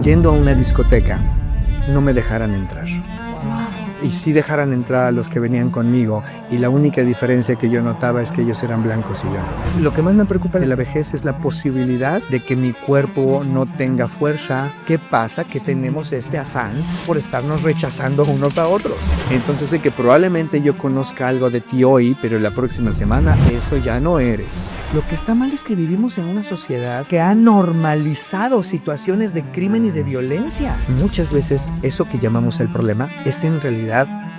yendo a una discoteca, no me dejaran entrar. Y sí dejaran entrar a los que venían conmigo, y la única diferencia que yo notaba es que ellos eran blancos y yo no. Lo que más me preocupa de la vejez es la posibilidad de que mi cuerpo no tenga fuerza. ¿Qué pasa? Que tenemos este afán por estarnos rechazando unos a otros. Entonces sé que probablemente yo conozca algo de ti hoy, pero la próxima semana eso ya no eres. Lo que está mal es que vivimos en una sociedad que ha normalizado situaciones de crimen y de violencia. Muchas veces eso que llamamos el problema es en realidad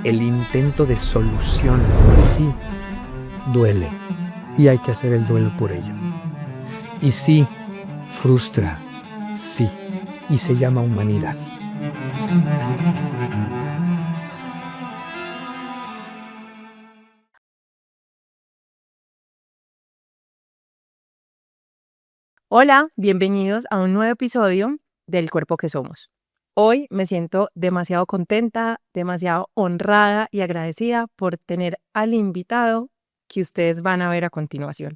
el intento de solución. Y sí, duele. Y hay que hacer el duelo por ello. Y sí, frustra. Sí. Y se llama humanidad. Hola, bienvenidos a un nuevo episodio del Cuerpo que Somos. Hoy me siento demasiado contenta, demasiado honrada y agradecida por tener al invitado que ustedes van a ver a continuación.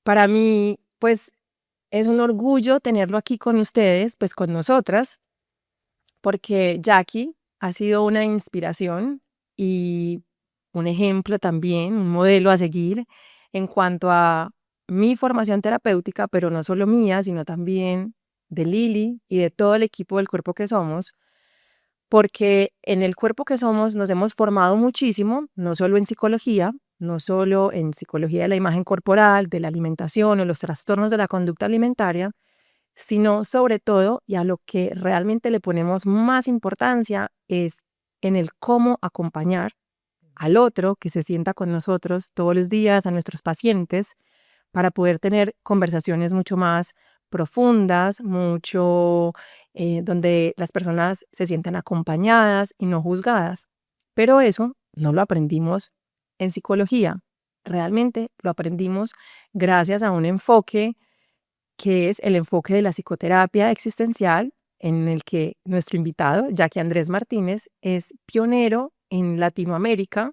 Para mí, pues, es un orgullo tenerlo aquí con ustedes, pues con nosotras, porque Jackie ha sido una inspiración y un ejemplo también, un modelo a seguir en cuanto a mi formación terapéutica, pero no solo mía, sino también de Lili y de todo el equipo del Cuerpo que Somos, porque en el Cuerpo que Somos nos hemos formado muchísimo, no solo en psicología, no solo en psicología de la imagen corporal, de la alimentación o los trastornos de la conducta alimentaria, sino sobre todo, y a lo que realmente le ponemos más importancia, es en el cómo acompañar al otro que se sienta con nosotros todos los días, a nuestros pacientes, para poder tener conversaciones mucho más profundas, donde las personas se sientan acompañadas y no juzgadas. Pero eso no lo aprendimos en psicología, realmente lo aprendimos gracias a un enfoque que es el enfoque de la psicoterapia existencial, en el que nuestro invitado, Jackie Andrés Martínez, es pionero en Latinoamérica.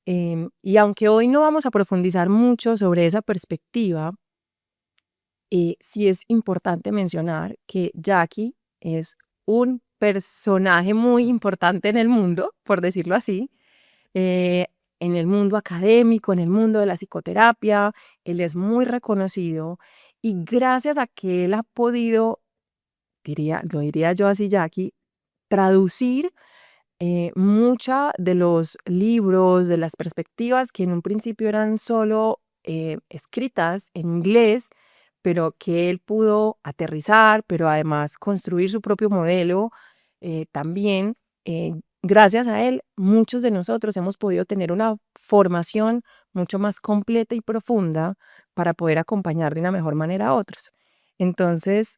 Y aunque hoy no vamos a profundizar mucho sobre esa perspectiva, sí es importante mencionar que Jackie es un personaje muy importante en el mundo, por decirlo así, eh, en el mundo académico, en el mundo de la psicoterapia. Él es muy reconocido y gracias a que él ha podido, lo diría yo así, Jackie, traducir mucha de los libros, de las perspectivas que en un principio eran solo escritas en inglés, pero que él pudo aterrizar, pero además construir su propio modelo también. Gracias a él, muchos de nosotros hemos podido tener una formación mucho más completa y profunda para poder acompañar de una mejor manera a otros. Entonces,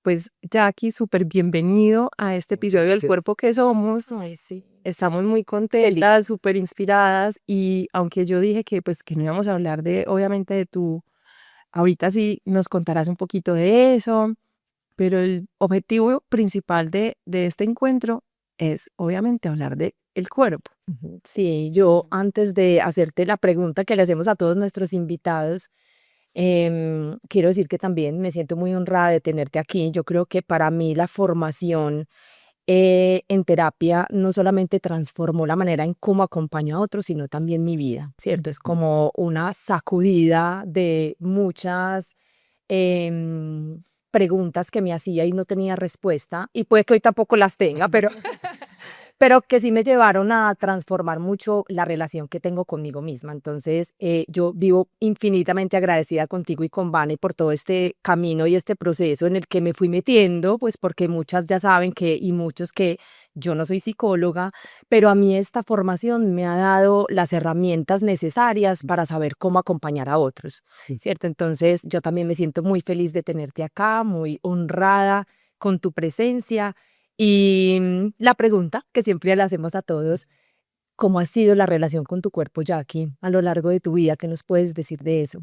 pues Jackie, súper bienvenido a este episodio del Gracias. Cuerpo que Somos. Ay, sí. Estamos muy Feliz. contentas, súper inspiradas, y aunque yo dije que pues que no íbamos a hablar de, obviamente, de tu, ahorita sí nos contarás un poquito de eso, pero el objetivo principal de este encuentro es obviamente hablar de el cuerpo. Ujú. Sí, yo antes de hacerte la pregunta que le hacemos a todos nuestros invitados, quiero decir que también me siento muy honrada de tenerte aquí. Yo creo que para mí la formación en terapia no solamente transformó la manera en cómo acompaño a otros, sino también mi vida, ¿cierto? Es como una sacudida de muchas preguntas que me hacía y no tenía respuesta, y puede que hoy tampoco las tenga, pero, pero que sí me llevaron a transformar mucho la relación que tengo conmigo misma. Entonces, yo vivo infinitamente agradecida contigo y con Vane por todo este camino y este proceso en el que me fui metiendo, pues porque muchas ya saben que, y muchos que yo no soy psicóloga, pero a mí esta formación me ha dado las herramientas necesarias para saber cómo acompañar a otros, ¿cierto? Entonces, yo también me siento muy feliz de tenerte acá, muy honrada con tu presencia. Y la pregunta que siempre le hacemos a todos: ¿cómo ha sido la relación con tu cuerpo, Jackie, a lo largo de tu vida? ¿Qué nos puedes decir de eso?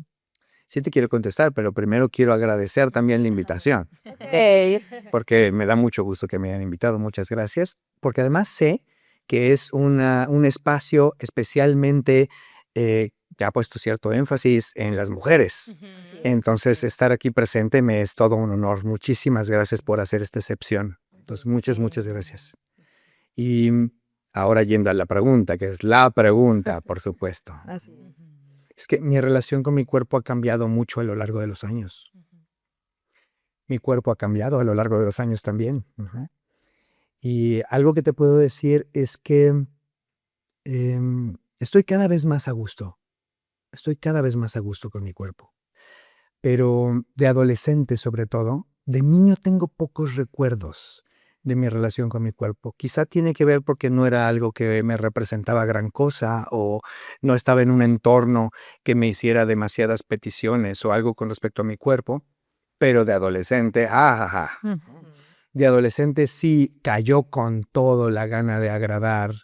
Sí te quiero contestar, pero primero quiero agradecer también la invitación, Ey. porque me da mucho gusto que me hayan invitado. Muchas gracias, porque además sé que es un espacio especialmente ha puesto cierto énfasis en las mujeres. Entonces, estar aquí presente me es todo un honor. Muchísimas gracias por hacer esta excepción. Entonces, muchas gracias. Y ahora yendo a la pregunta, que es la pregunta, por supuesto. Así es. Es que mi relación con mi cuerpo ha cambiado mucho a lo largo de los años. Mi cuerpo ha cambiado a lo largo de los años también. Y algo que te puedo decir es que estoy cada vez más a gusto. Estoy cada vez más a gusto con mi cuerpo. Pero de adolescente, sobre todo, de niño tengo pocos recuerdos de mi relación con mi cuerpo. Quizá tiene que ver porque no era algo que me representaba gran cosa o no estaba en un entorno que me hiciera demasiadas peticiones o algo con respecto a mi cuerpo. Pero de adolescente, de adolescente sí cayó con todo la gana de agradar,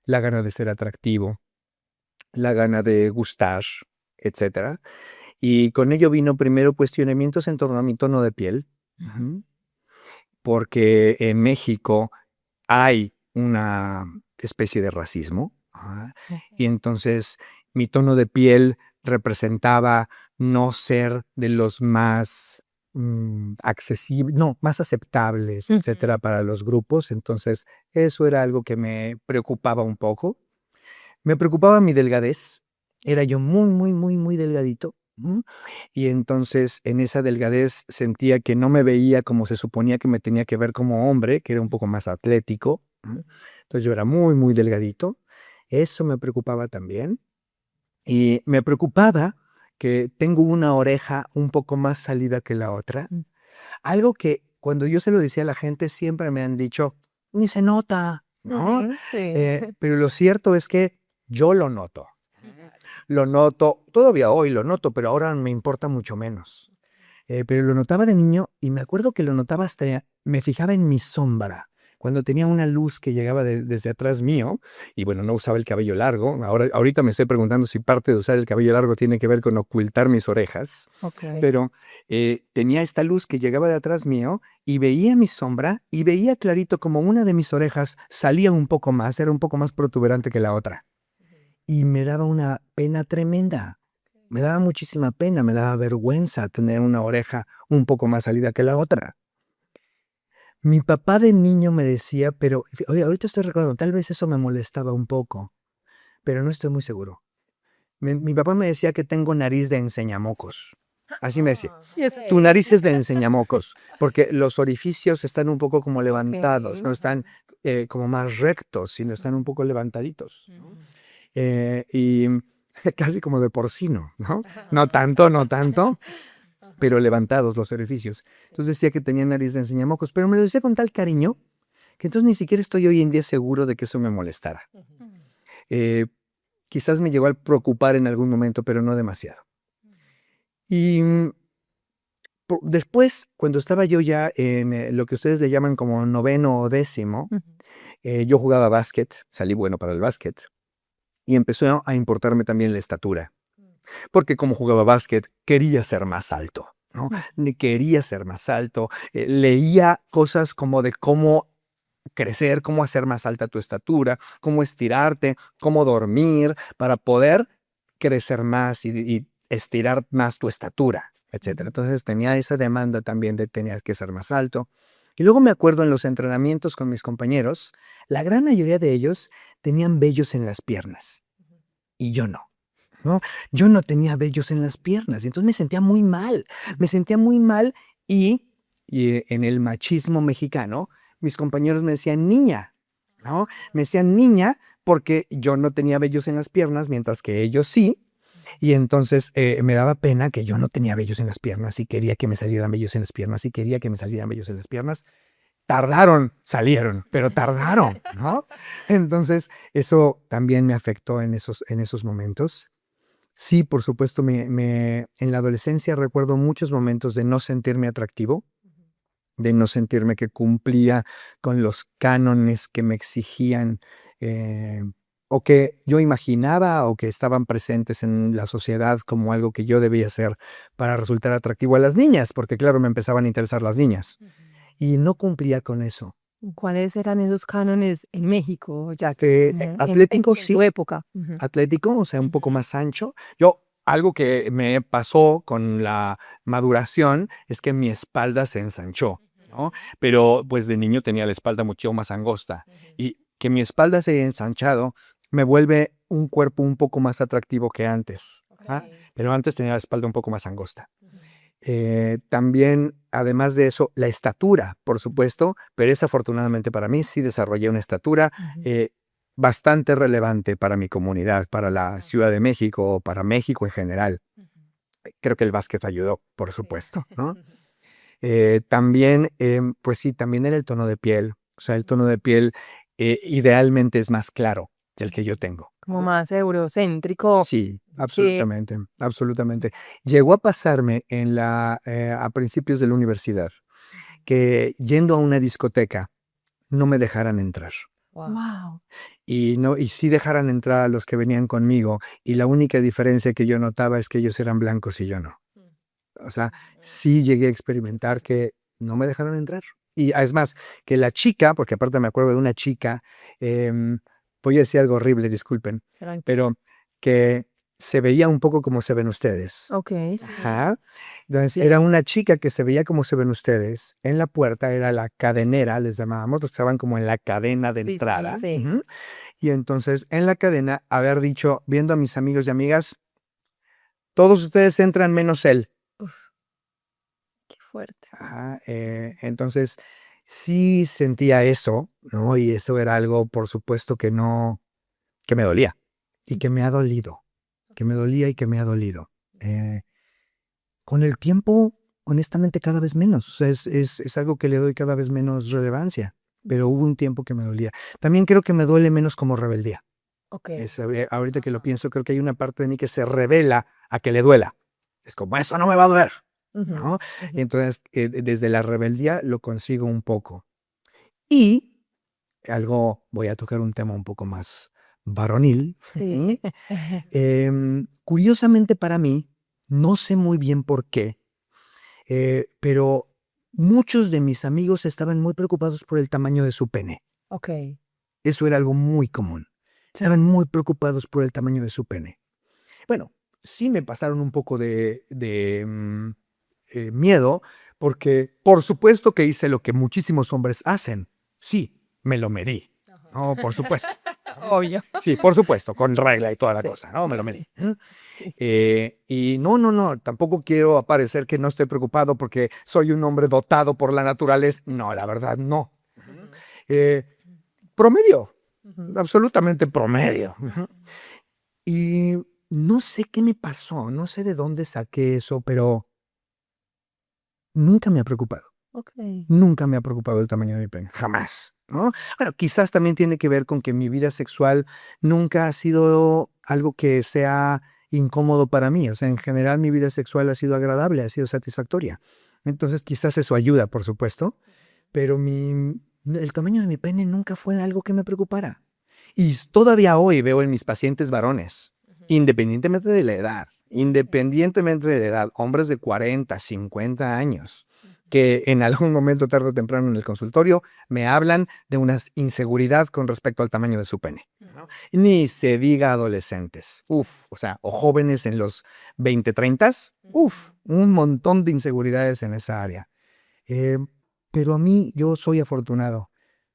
la gana de ser atractivo, la gana de gustar, etcétera. Y con ello vino primero cuestionamientos en torno a mi tono de piel, porque en México hay una especie de racismo, y entonces mi tono de piel representaba no ser de los más accesibles, no, más aceptables, etcétera, para los grupos. Entonces, eso era algo que me preocupaba un poco. Me preocupaba mi delgadez. Era yo muy delgadito. Y entonces en esa delgadez sentía que no me veía como se suponía que me tenía que ver como hombre, que era un poco más atlético. Entonces yo era muy delgadito. Eso me preocupaba también. Y me preocupaba que tengo una oreja un poco más salida que la otra. Algo que cuando yo se lo decía a la gente siempre me han dicho, ni se nota, ¿no? Sí. Pero lo cierto es que yo lo noto. Lo noto, todavía hoy lo noto, pero ahora me importa mucho menos. Pero lo notaba de niño y me acuerdo que lo notaba hasta, me fijaba en mi sombra. Cuando tenía una luz que llegaba desde atrás mío, y bueno, no usaba el cabello largo. Ahorita me estoy preguntando si parte de usar el cabello largo tiene que ver con ocultar mis orejas. Pero tenía esta luz que llegaba de atrás mío y veía mi sombra y veía clarito como una de mis orejas salía un poco más, era un poco más protuberante que la otra. Y me daba una pena tremenda. Me daba muchísima pena, me daba vergüenza tener una oreja un poco más salida que la otra. Mi papá de niño me decía, pero oye, ahorita estoy recordando, tal vez eso me molestaba un poco, pero no estoy muy seguro. Mi papá me decía que tengo nariz de enseñamocos. Así me decía. Tu nariz es de enseñamocos, porque los orificios están un poco como levantados, no están como más rectos, sino están un poco levantaditos. Y casi como de porcino, ¿no? No tanto, pero levantados los orificios. Entonces decía que tenía nariz de enseñamocos, pero me lo decía con tal cariño que entonces ni siquiera estoy hoy en día seguro de que eso me molestara. Quizás me llegó a preocupar en algún momento, pero no demasiado. Y después, cuando estaba yo ya en lo que ustedes le llaman como 9º o 10º, yo jugaba básquet, salí bueno para el básquet, y empezó a importarme también la estatura. Porque como jugaba básquet, quería ser más alto, ¿no? Quería ser más alto. Leía cosas como de cómo crecer, cómo hacer más alta tu estatura, cómo estirarte, cómo dormir, para poder crecer más y estirar más tu estatura, etc. Entonces tenía esa demanda también de tener que ser más alto. Y luego me acuerdo en los entrenamientos con mis compañeros, la gran mayoría de ellos tenían vellos en las piernas y yo no. ¿No? Yo no tenía vellos en las piernas, y entonces me sentía muy mal y en el machismo mexicano, mis compañeros me decían niña, ¿no? Me decían niña porque yo no tenía vellos en las piernas, mientras que ellos sí, y entonces me daba pena que yo no tenía vellos en las piernas y quería que me salieran vellos en las piernas y quería que me salieran vellos en las piernas. Salieron, pero tardaron, ¿no? Entonces eso también me afectó en esos momentos. Sí, por supuesto, en la adolescencia recuerdo muchos momentos de no sentirme atractivo, de no sentirme que cumplía con los cánones que me exigían o que yo imaginaba o que estaban presentes en la sociedad como algo que yo debía hacer para resultar atractivo a las niñas, porque claro, me empezaban a interesar las niñas. Y no cumplía con eso. ¿Cuáles eran esos cánones en México, Jackie? Atlético, En sí. tu época. Ujú. Atlético, o sea, un poco Ujú. más ancho. Algo que me pasó con la maduración es que mi espalda se ensanchó, ¿no? Pero pues de niño tenía la espalda mucho más angosta. Y que mi espalda se haya ensanchado me vuelve un cuerpo un poco más atractivo que antes. ¿Ah? Pero antes tenía la espalda un poco más angosta. También, además de eso, la estatura, por supuesto, pero desafortunadamente para mí sí desarrollé una estatura Ujú. eh, bastante relevante para mi comunidad, para la Ciudad de México, para México en general. Creo que el básquet ayudó, por supuesto, ¿no? También, pues sí, también era el tono de piel. O sea, el tono de piel idealmente es más claro del que yo tengo. Como más eurocéntrico. Sí, que absolutamente, absolutamente. Llegó a pasarme a principios de la universidad que yendo a una discoteca no me dejaran entrar. Wow. Wow. Y sí dejaran entrar a los que venían conmigo, y la única diferencia que yo notaba es que ellos eran blancos y yo no. O sea, sí llegué a experimentar que no me dejaron entrar. Y es más, que la chica, porque aparte me acuerdo de una chica, voy a decir algo horrible, disculpen, Tranquilo. pero que se veía un poco como se ven ustedes. Ok, sí. Ajá. Entonces, Sí. era una chica que se veía como se ven ustedes. En la puerta era la cadenera, les llamábamos, estaban como en la cadena de Sí, sí, entrada. sí. Ujú. Y entonces, en la cadena, haber dicho, viendo a mis amigos y amigas, todos ustedes entran menos él. Uf, qué fuerte. Ajá, entonces, sí sentía eso, ¿no? Y eso era algo, por supuesto, que me dolía y que me ha dolido, que me dolía y que me ha dolido. Con el tiempo, honestamente, cada vez menos. O sea, es algo que le doy cada vez menos relevancia, pero hubo un tiempo que me dolía. También creo que me duele menos como rebeldía. Ok. Ahorita que lo pienso, creo que hay una parte de mí que se revela a que le duela. Es como, eso no me va a doler, Ujú, ¿no? ujú. Y entonces, desde la rebeldía lo consigo un poco. Y voy a tocar un tema un poco más varonil. Sí. Curiosamente para mí, no sé muy bien por qué, pero muchos de mis amigos estaban muy preocupados por el tamaño de su pene. Ok. Eso era algo muy común. Estaban muy preocupados por el tamaño de su pene. Bueno, sí me pasaron un poco de miedo, porque por supuesto que hice lo que muchísimos hombres hacen. Sí, me lo medí. No, por supuesto. Obvio. Sí, por supuesto, con regla y toda la Sí. cosa, ¿no? Me lo medí. Sí. Y no, tampoco quiero aparecer que no estoy preocupado porque soy un hombre dotado por la naturaleza. No, la verdad, no. Eh, Promedio, Ujú. absolutamente promedio. Y no sé qué me pasó, no sé de dónde saqué eso, pero nunca me ha preocupado. Ok. Nunca me ha preocupado el tamaño de mi pene, jamás, ¿no? Bueno, quizás también tiene que ver con que mi vida sexual nunca ha sido algo que sea incómodo para mí. O sea, en general mi vida sexual ha sido agradable, ha sido satisfactoria. Entonces quizás eso ayuda, por supuesto, pero el tamaño de mi pene nunca fue algo que me preocupara. Y todavía hoy veo en mis pacientes varones, independientemente de la edad, hombres de 40, 50 años, que en algún momento, tarde o temprano en el consultorio, me hablan de una inseguridad con respecto al tamaño de su pene, ¿no? Ni se diga adolescentes, o sea, o jóvenes en los 20, 30, un montón de inseguridades en esa área. Eh, pero a mí, yo soy afortunado,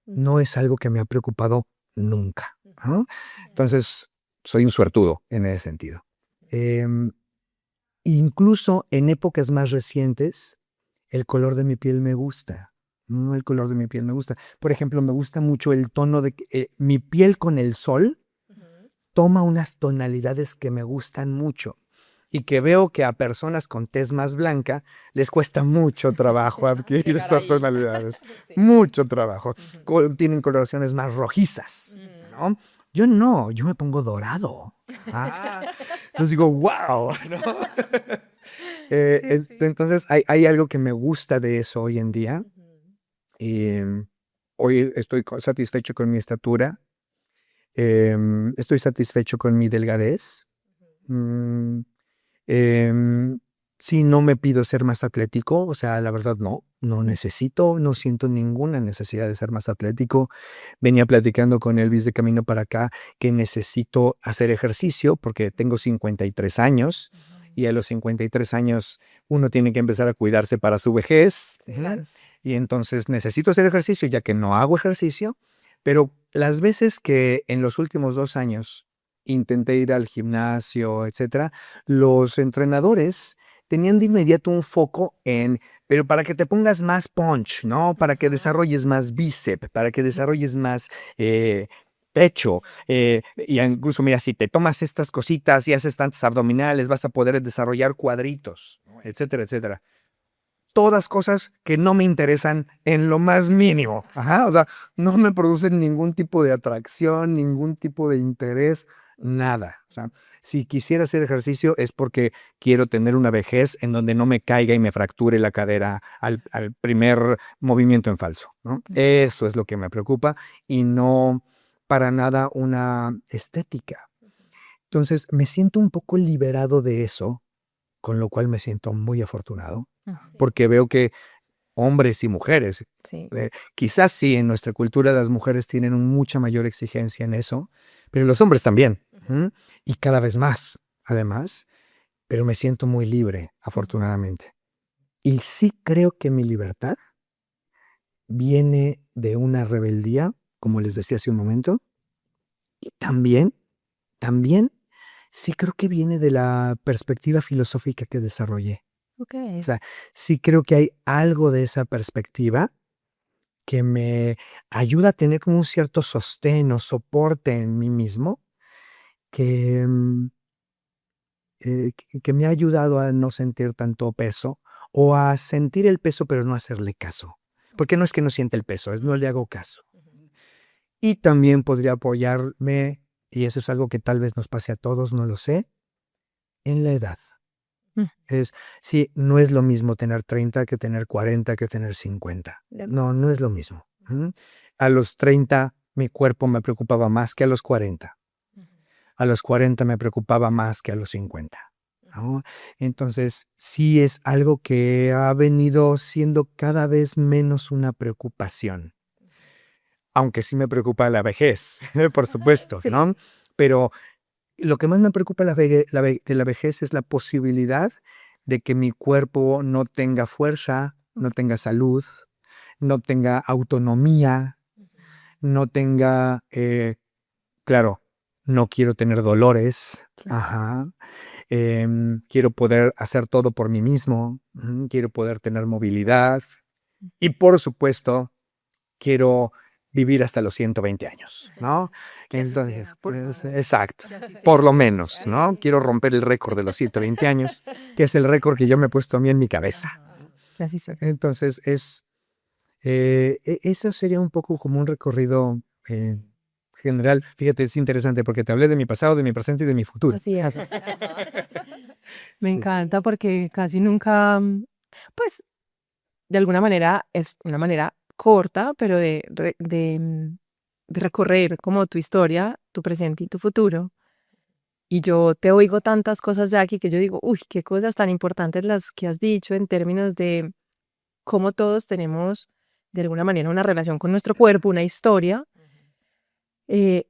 no es algo que me ha preocupado nunca, ¿no? Entonces, soy un suertudo en ese sentido. Em, Incluso en épocas más recientes, el color de mi piel me gusta. No, el color de mi piel me gusta. Por ejemplo, me gusta mucho el tono de mi piel con el sol toma unas tonalidades que me gustan mucho y que veo que a personas con tez más blanca les cuesta mucho trabajo adquirir Llegar esas ahí. tonalidades. Sí. Mucho trabajo. Ujú. Tienen coloraciones más rojizas, Ujú. ¿no? Yo no, yo me pongo dorado. Entonces digo, wow, ¿no? Sí, sí. Entonces hay algo que me gusta de eso hoy en día. Hoy estoy satisfecho con mi estatura. Estoy satisfecho con mi delgadez. Mm, em, Sí, no me pido ser más atlético, o sea, la verdad no necesito, no siento ninguna necesidad de ser más atlético. Venía platicando con Elvis de camino para acá que necesito hacer ejercicio porque tengo 53 años y a los 53 años uno tiene que empezar a cuidarse para su vejez. Sí, claro. Y entonces necesito hacer ejercicio ya que no hago ejercicio, pero las veces que en los últimos 2 años intenté ir al gimnasio, etcétera, los entrenadores tenían de inmediato un foco en, pero para que te pongas más punch, ¿no? Para que desarrolles más bíceps, para que desarrolles más pecho. Y incluso, mira, si te tomas estas cositas y haces tantos abdominales, vas a poder desarrollar cuadritos, ¿no? Etcétera, etcétera. Todas cosas que no me interesan en lo más mínimo. Ajá, o sea, no me producen ningún tipo de atracción, ningún tipo de interés, nada. O sea, si quisiera hacer ejercicio es porque quiero tener una vejez en donde no me caiga y me fracture la cadera al primer movimiento en falso, ¿no? Eso es lo que me preocupa y no para nada una estética. Entonces, me siento un poco liberado de eso, con lo cual me siento muy afortunado, porque veo que hombres y mujeres, Sí. quizás sí, en nuestra cultura las mujeres tienen mucha mayor exigencia en eso, pero los hombres también, y cada vez más, además, pero me siento muy libre, afortunadamente. Y sí creo que mi libertad viene de una rebeldía, como les decía hace un momento, y también sí creo que viene de la perspectiva filosófica que desarrollé. Okay. O sea, sí creo que hay algo de esa perspectiva que me ayuda a tener como un cierto sostén o soporte en mí mismo que, que me ha ayudado a no sentir tanto peso o a sentir el peso pero no hacerle caso. Porque no es que no sienta el peso, es no le hago caso. Y también podría apoyarme, y eso es algo que tal vez nos pase a todos, no lo sé, en la edad. Sí, no es lo mismo tener 30 que tener 40 que tener 50. No es lo mismo. A los 30 mi cuerpo me preocupaba más que a los 40. A los 40 me preocupaba más que a los 50. ¿No? Entonces, sí es algo que ha venido siendo cada vez menos una preocupación. Aunque sí me preocupa la vejez, por supuesto, Sí. ¿no? Pero lo que más me preocupa de la vejez es la posibilidad de que mi cuerpo no tenga fuerza, no tenga salud, no tenga autonomía, no tenga, claro, no quiero tener dolores, quiero poder hacer todo por mí mismo, quiero poder tener movilidad y por supuesto quiero vivir hasta los 120 años, ¿no? Entonces, pues, exacto, por lo menos, ¿no? Quiero romper el récord de los 120 años, que es el récord que yo me he puesto a mí en mi cabeza. Así sí. Entonces, eso sería un poco como un recorrido general. Fíjate, es interesante porque te hablé de mi pasado, de mi presente y de mi futuro. Así es. Me Sí. encanta porque casi nunca, pues, de alguna manera es una manera corta, pero de recorrer como tu historia, tu presente y tu futuro. Y yo te oigo tantas cosas, Jackie, que yo digo, uy, qué cosas tan importantes las que has dicho en términos de cómo todos tenemos de alguna manera una relación con nuestro cuerpo, una historia, eh,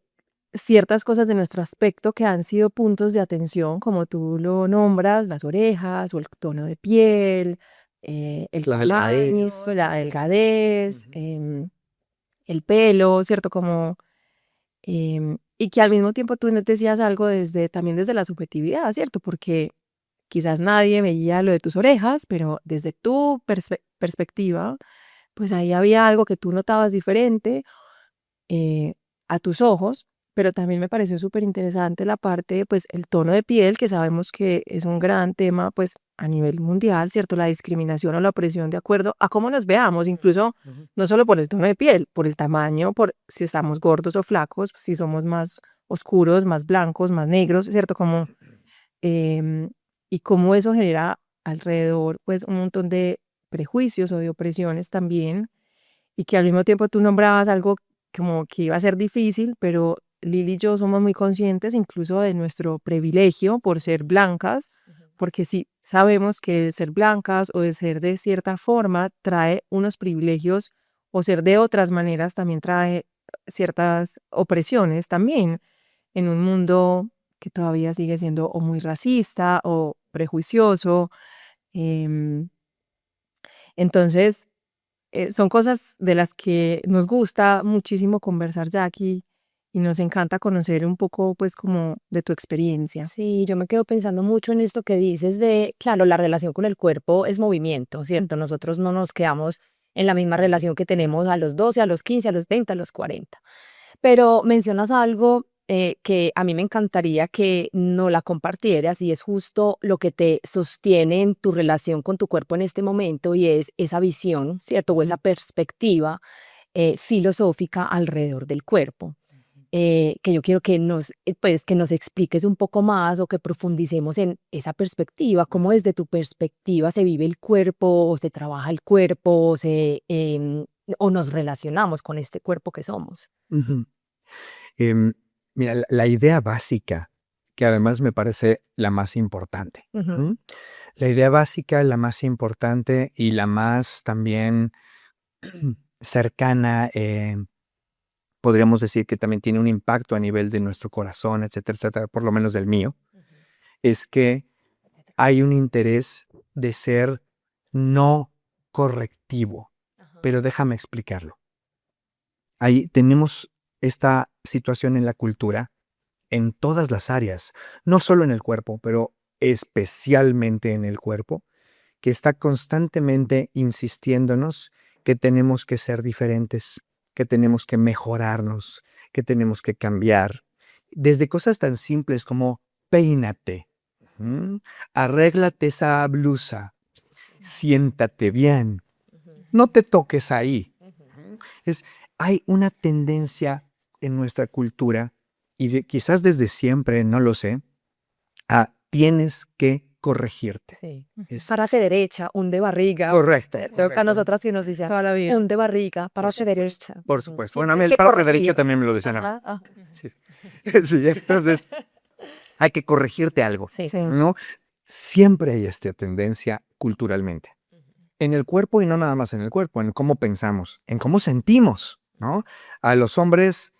ciertas cosas de nuestro aspecto que han sido puntos de atención, como tú lo nombras, las orejas o el tono de piel, el La tamaño, delgadez. la delgadez, el pelo, ¿cierto? Como, y que al mismo tiempo tú nos decías algo también desde la subjetividad, ¿cierto? Porque quizás nadie veía lo de tus orejas, pero desde tu perspectiva, pues ahí había algo que tú notabas diferente eh, a tus ojos, pero también me pareció súper interesante la parte, pues el tono de piel, que sabemos que es un gran tema, pues a nivel mundial, ¿cierto? La discriminación o la opresión de acuerdo a cómo nos veamos, incluso no solo por el tono de piel, por el tamaño, por si estamos gordos o flacos, si somos más oscuros, más blancos, más negros, ¿cierto? Como, em, y cómo eso genera alrededor, pues un montón de prejuicios o de opresiones también, y que al mismo tiempo tú nombrabas algo como que iba a ser difícil, pero Lili y yo somos muy conscientes incluso de nuestro privilegio por ser blancas, porque sí, sabemos que el ser blancas o de ser de cierta forma trae unos privilegios o ser de otras maneras también trae ciertas opresiones también en un mundo que todavía sigue siendo o muy racista o prejuicioso. em, entonces, son cosas de las que nos gusta muchísimo conversar, Jackie, y nos encanta conocer un poco, pues, como de tu experiencia. Sí, yo me quedo pensando mucho en esto que dices de, claro, la relación con el cuerpo es movimiento, ¿cierto? Nosotros no nos quedamos en la misma relación que tenemos a los 12, a los 15, a los 20, a los 40. Pero mencionas algo que a mí me encantaría que no la compartieras y es justo lo que te sostiene en tu relación con tu cuerpo en este momento y es esa visión, ¿cierto? O esa perspectiva filosófica alrededor del cuerpo. Que yo quiero que pues, que nos expliques un poco más o que profundicemos en esa perspectiva, cómo desde tu perspectiva se vive el cuerpo, o se trabaja el cuerpo, o nos relacionamos con este cuerpo que somos. Ujú. Em, Mira, la idea básica, que además me parece la más importante. Ujú. La idea básica, la más importante y la más también cercana, podríamos decir que también tiene un impacto a nivel de nuestro corazón, etcétera, etcétera, por lo menos del mío, es que hay un interés de ser no correctivo. Pero déjame explicarlo. Ahí tenemos esta situación en la cultura, en todas las áreas, no solo en el cuerpo, pero especialmente en el cuerpo, que está constantemente insistiéndonos que tenemos que ser diferentes, que tenemos que mejorarnos, que tenemos que cambiar. Desde cosas tan simples como peínate, arréglate esa blusa, siéntate bien, no te toques ahí. Hay una tendencia en nuestra cultura, y quizás desde siempre, no lo sé, a tienes que corregirte. Sí. Es Párate derecha, hunde barriga. correcto. Toca a correcto. nosotras que nos dicen, Toda la vida. hunde barriga, párate derecha. Por supuesto. Sí, Bueno, a mí hay el que párate corregir. derecha también me lo decían. Ajá, ajá. Sí. Sí, entonces hay que corregirte algo, Sí. Sí. ¿no? Siempre hay esta tendencia culturalmente. En el cuerpo y no nada más en el cuerpo, en cómo pensamos, en cómo sentimos, ¿no? A los hombres,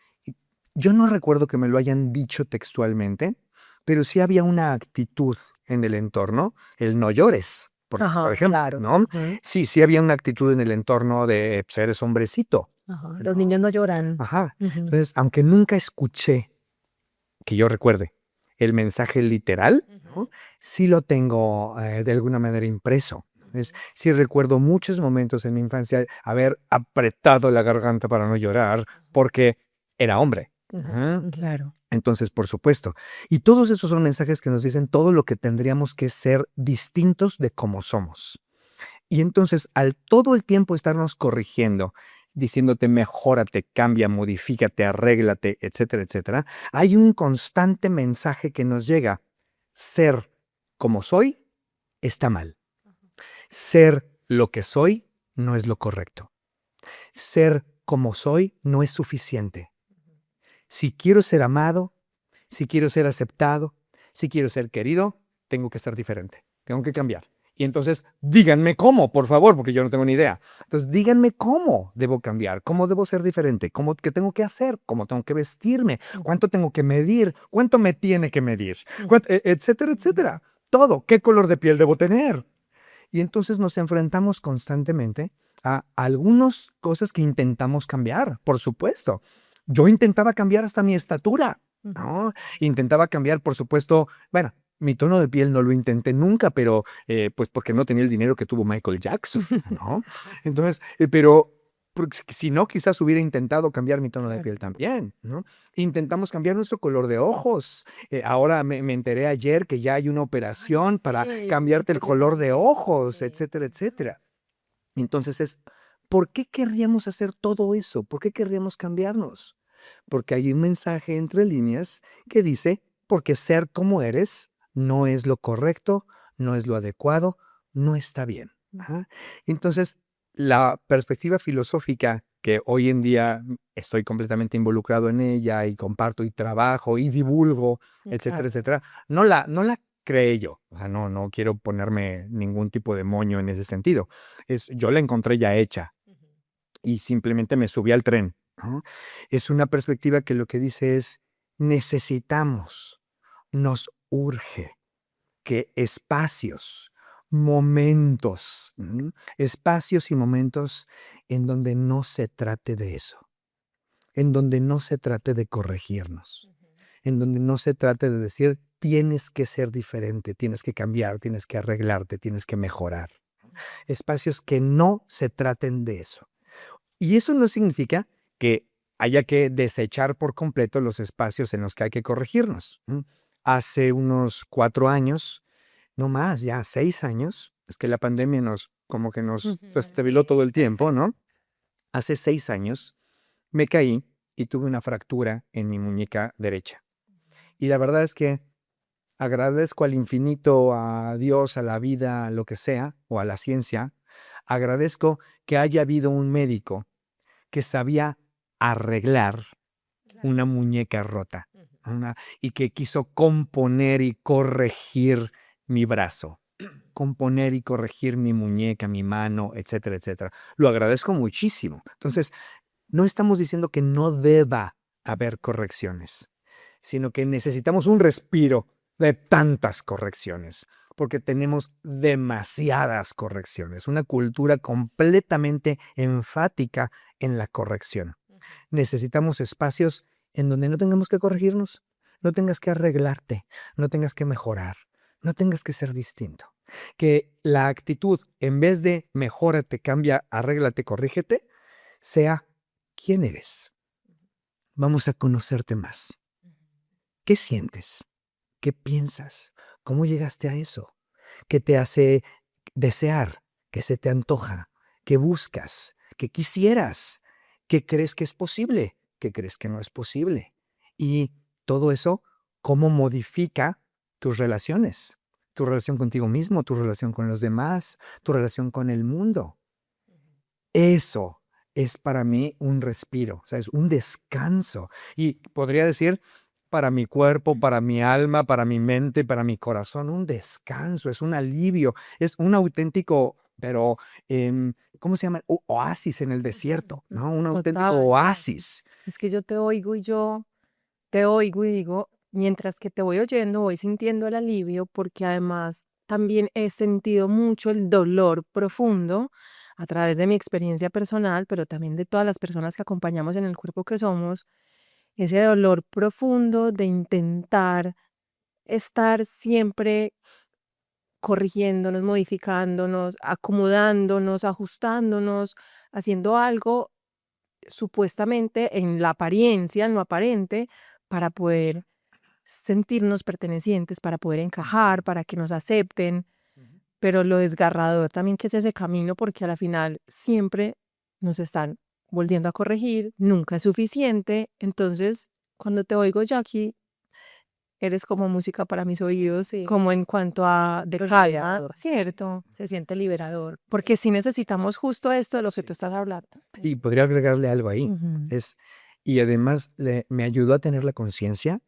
yo no recuerdo que me lo hayan dicho textualmente, pero sí había una actitud en el entorno, el no llores, por Ajá, ejemplo, claro. ¿no? Ujú. Sí había una actitud en el entorno de, pues, eres hombrecito. Ajá, los niños no lloran. Ajá. Ujú. Entonces, aunque nunca escuché, que yo recuerde, el mensaje literal, ¿no? Sí lo tengo de alguna manera impreso. Sí recuerdo muchos momentos en mi infancia haber apretado la garganta para no llorar porque era hombre. Ujú. Ajá. Claro. Entonces, por supuesto. Y todos esos son mensajes que nos dicen todo lo que tendríamos que ser distintos de cómo somos. Y entonces, al todo el tiempo estarnos corrigiendo, diciéndote mejórate, cambia, modifícate, arréglate, etcétera, etcétera, hay un constante mensaje que nos llega. Ser como soy está mal. Ser lo que soy no es lo correcto. Ser como soy no es suficiente. Si quiero ser amado, si quiero ser aceptado, si quiero ser querido, tengo que ser diferente. Tengo que cambiar. Y entonces, díganme cómo, por favor, porque yo no tengo ni idea. Entonces, díganme cómo debo cambiar, cómo debo ser diferente, qué tengo que hacer, cómo tengo que vestirme, cuánto tengo que medir, cuánto me tiene que medir, etcétera, etcétera. Todo, qué color de piel debo tener. Y entonces nos enfrentamos constantemente a algunas cosas que intentamos cambiar, por supuesto. Yo intentaba cambiar hasta mi estatura, ¿no? Intentaba cambiar, por supuesto, bueno, mi tono de piel no lo intenté nunca, pero pues porque no tenía el dinero que tuvo Michael Jackson, ¿no? Entonces, pero porque si no, quizás hubiera intentado cambiar mi tono de piel también, ¿no? Intentamos cambiar nuestro color de ojos. Ahora me enteré ayer que ya hay una operación para cambiarte el color de ojos, etcétera, etcétera. Entonces ¿por qué querríamos hacer todo eso? ¿Por qué querríamos cambiarnos? Porque hay un mensaje entre líneas que dice, porque ser como eres no es lo correcto, no es lo adecuado, no está bien. Ajá. Entonces, la perspectiva filosófica que hoy en día estoy completamente involucrado en ella y comparto y trabajo y divulgo, etcétera, Claro. etcétera, no la creé yo. O sea, no quiero ponerme ningún tipo de moño en ese sentido. Yo la encontré ya hecha y simplemente me subí al tren, ¿no? Es una perspectiva que lo que dice es, necesitamos, nos urge que espacios, momentos, espacios y momentos en donde no se trate de eso, en donde no se trate de corregirnos, en donde no se trate de decir, tienes que ser diferente, tienes que cambiar, tienes que arreglarte, tienes que mejorar. Espacios que no se traten de eso. Y eso no significa que haya que desechar por completo los espacios en los que hay que corregirnos. Hace unos 4 años, no más, ya 6 años, es que la pandemia como que nos estabiló todo el tiempo, ¿no? Hace 6 años me caí y tuve una fractura en mi muñeca derecha. Y la verdad es que agradezco al infinito, a Dios, a la vida, a lo que sea, o a la ciencia, agradezco que haya habido un médico que sabía arreglar una muñeca rota, y que quiso componer y corregir mi brazo, componer y corregir mi muñeca, mi mano, etcétera, etcétera. Lo agradezco muchísimo. Entonces, no estamos diciendo que no deba haber correcciones, sino que necesitamos un respiro de tantas correcciones, porque tenemos demasiadas correcciones, una cultura completamente enfática en la corrección. Necesitamos espacios en donde no tengamos que corregirnos, no tengas que arreglarte, no tengas que mejorar, no tengas que ser distinto. Que la actitud, en vez de mejórate, cambia, arréglate, corrígete, sea quién eres. Vamos a conocerte más. ¿Qué sientes? ¿Qué piensas? ¿Cómo llegaste a eso? ¿Qué te hace desear? ¿Qué se te antoja? ¿Qué buscas? ¿Qué quisieras? ¿Qué crees que es posible? ¿Qué crees que no es posible? Y todo eso, ¿cómo modifica tus relaciones? Tu relación contigo mismo, tu relación con los demás, tu relación con el mundo. Eso es para mí un respiro, o sea, es un descanso. Y podría decir, para mi cuerpo, para mi alma, para mi mente, para mi corazón, un descanso, es un alivio, es un auténtico, pero, ¿cómo se llama? Oasis en el desierto, ¿no? Un auténtico Total. oasis. Es que yo te oigo y yo te oigo y digo, mientras que te voy oyendo, voy sintiendo el alivio porque además también he sentido mucho el dolor profundo a través de mi experiencia personal, pero también de todas las personas que acompañamos en el cuerpo que somos, ese dolor profundo de intentar estar siempre corrigiéndonos, modificándonos, acomodándonos, ajustándonos, haciendo algo supuestamente en la apariencia, en lo aparente, para poder sentirnos pertenecientes, para poder encajar, para que nos acepten, pero lo desgarrador también que es ese camino, porque a la final siempre nos están volviendo a corregir, nunca es suficiente. Entonces, cuando te oigo, Jackie, eres como música para mis oídos, Sí, como en cuanto a de pero calma, liberador, sí. ¿cierto? Se siente liberador. Porque sí necesitamos justo esto de lo que tú estás hablando. Y podría agregarle algo ahí. Ujú. Y además me ayudó a tener la conciencia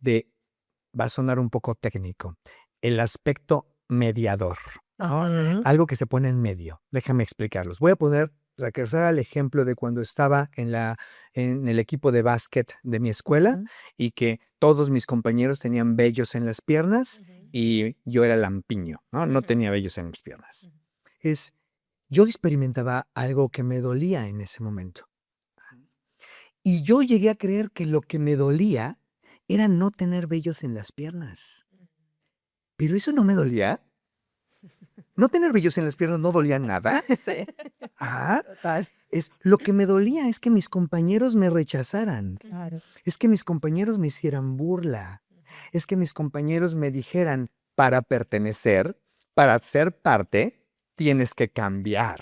de, va a sonar un poco técnico, el aspecto mediador, ¿no? Ajá. Algo que se pone en medio. Déjame explicarlos. Voy a regresar al ejemplo de cuando estaba en el equipo de básquet de mi escuela Ujú. y que todos mis compañeros tenían vellos en las piernas y yo era lampiño, ¿no? No tenía vellos en mis piernas. Yo experimentaba algo que me dolía en ese momento. Y yo llegué a creer que lo que me dolía era no tener vellos en las piernas. Pero eso no me dolía. No tener vellos en las piernas no dolía nada. Sí, Ah, total. lo que me dolía es que mis compañeros me rechazaran. Claro. Es que mis compañeros me hicieran burla. Es que mis compañeros me dijeran, para pertenecer, para ser parte, tienes que cambiar.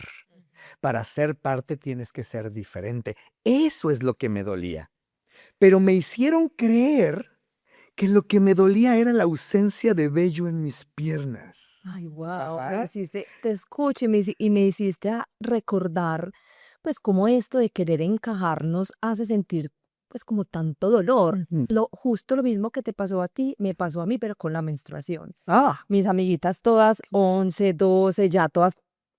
Para ser parte tienes que ser diferente. Eso es lo que me dolía. Pero me hicieron creer que lo que me dolía era la ausencia de vello en mis piernas. Ay, wow. Ajá. Te escucho y me hiciste recordar, pues, cómo esto de querer encajar nos hace sentir pues como tanto dolor. Ujú. Justo lo mismo que te pasó a ti, me pasó a mí, pero con la menstruación. Ah, Mis amiguitas todas 11, 12, ya todas,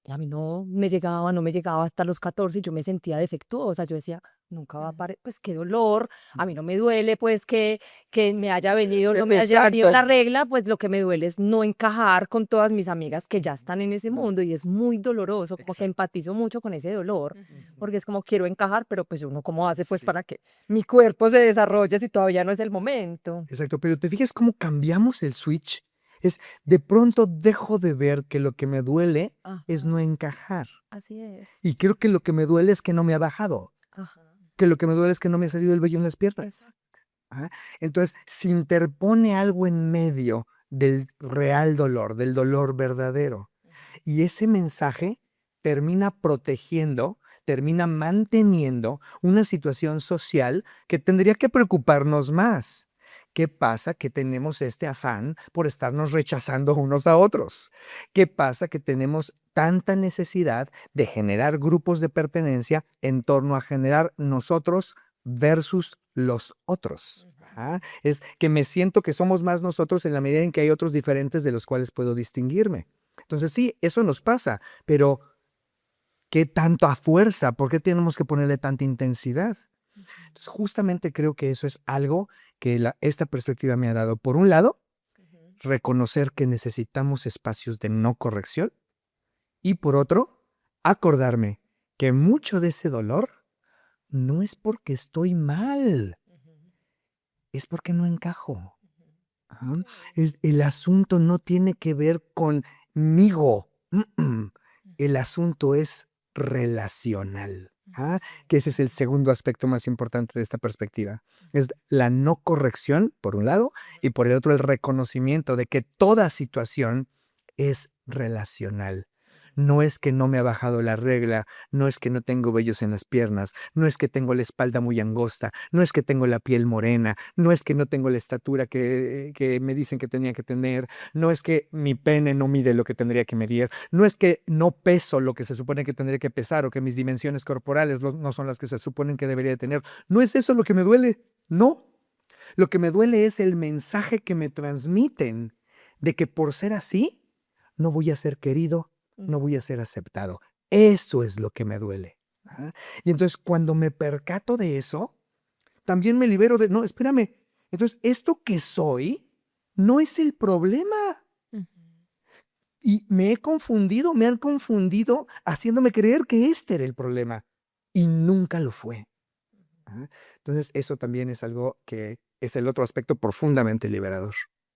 y a mí no me llegaba hasta los 14, yo me sentía defectuosa, yo decía, nunca va a parar, pues qué dolor, a mí no me duele, pues que me haya venido, no me haya venido la exacto. regla, pues lo que me duele es no encajar con todas mis amigas que ya están en ese mundo y es muy doloroso, como que Exacto. empatizo mucho con ese dolor, Ujú. porque es como quiero encajar, pero pues uno cómo hace pues Sí. para que mi cuerpo se desarrolle si todavía no es el momento. Exacto, pero te fijas cómo cambiamos el switch. Es de pronto dejo de ver que lo que me duele es no Ajá, encajar. así es. Y creo que lo que me duele es que no me ha bajado, Ajá. que lo que me duele es que no me ha salido el vello en las piernas. Exacto. Ajá. Entonces, se interpone algo en medio del real dolor, del dolor verdadero. Y ese mensaje termina protegiendo, termina manteniendo una situación social que tendría que preocuparnos más. ¿Qué pasa? Que tenemos este afán por estarnos rechazando unos a otros. ¿Qué pasa? Que tenemos tanta necesidad de generar grupos de pertenencia en torno a generar nosotros versus los otros. Ajá. Es que me siento que somos más nosotros en la medida en que hay otros diferentes de los cuales puedo distinguirme. Entonces sí, eso nos pasa, pero ¿qué tanto a fuerza? ¿Por qué tenemos que ponerle tanta intensidad? Entonces justamente creo que eso es algo que esta perspectiva me ha dado. Por un lado, reconocer que necesitamos espacios de no corrección y por otro, acordarme que mucho de ese dolor no es porque estoy mal, es porque no encajo. Ajá. El asunto no tiene que ver conmigo. El asunto es relacional. ¿Ah? Que ese es el segundo aspecto más importante de esta perspectiva. Es la no corrección, por un lado, y por el otro el reconocimiento de que toda situación es relacional. No es que no me ha bajado la regla, no es que no tengo vellos en las piernas, no es que tengo la espalda muy angosta, no es que tengo la piel morena, no es que no tengo la estatura que me dicen que tenía que tener, no es que mi pene no mide lo que tendría que medir, no es que no peso lo que se supone que tendría que pesar o que mis dimensiones corporales no son las que se suponen que debería de tener. No es eso lo que me duele, no. Lo que me duele es el mensaje que me transmiten de que por ser así, no voy a ser querido, no voy a ser aceptado. Eso es lo que me duele. Ajá. Y entonces cuando me percato de eso, también me libero de, no, espérame, entonces esto que soy no es el problema. Ujú. Y me han confundido haciéndome creer que este era el problema y nunca lo fue. Ajá. Entonces eso también es algo que es el otro aspecto profundamente liberador.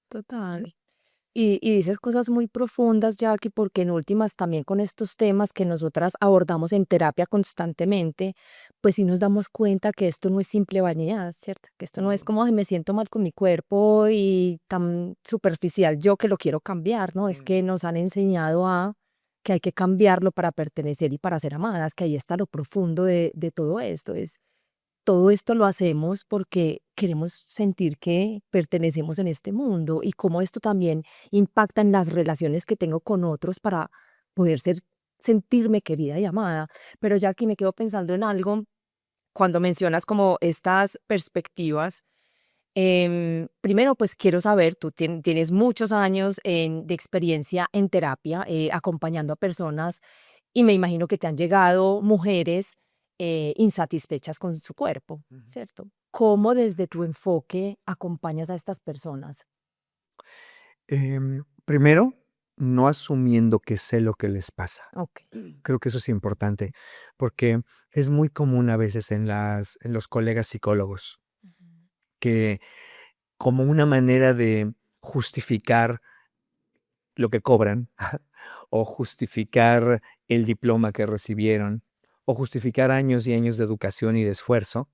Total. Y dices cosas muy profundas, Jackie, porque en últimas también con estos temas que nosotras abordamos en terapia constantemente, pues sí nos damos cuenta que esto no es simple vanidad, ¿cierto? Que esto no es como, "Ay, me siento mal con mi cuerpo y tan superficial yo que lo quiero cambiar", ¿no? Es que nos han enseñado a que hay que cambiarlo para pertenecer y para ser amadas, que ahí está lo profundo de todo esto, es todo esto lo hacemos porque queremos sentir que pertenecemos en este mundo y cómo esto también impacta en las relaciones que tengo con otros para poder sentirme querida y amada. Pero ya aquí me quedo pensando en algo cuando mencionas como estas perspectivas. Primero, pues quiero saber, tú tienes muchos años de experiencia en terapia, acompañando a personas y me imagino que te han llegado mujeres insatisfechas con su cuerpo, Ujú. ¿cierto? ¿Cómo desde tu enfoque acompañas a estas personas? Primero, no asumiendo que sé lo que les pasa. Ok. Creo que eso es importante, porque es muy común a veces en los colegas psicólogos que como una manera de justificar lo que cobran, o justificar el diploma que recibieron, o justificar años y años de educación y de esfuerzo,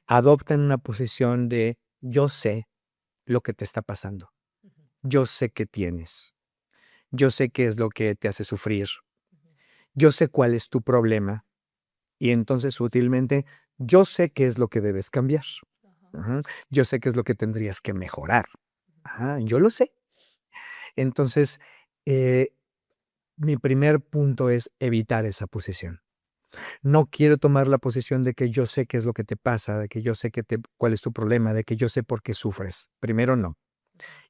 adoptan una posición de yo sé lo que te está pasando, yo sé qué tienes, yo sé qué es lo que te hace sufrir, yo sé cuál es tu problema, y entonces sutilmente yo sé qué es lo que debes cambiar. Ajá. Yo sé qué es lo que tendrías que mejorar. Ajá, yo lo sé. Entonces, eh, mi primer punto es evitar esa posición. No quiero tomar la posición de que yo sé qué es lo que te pasa, de que yo sé cuál es tu problema, de que yo sé por qué sufres. Primero, no.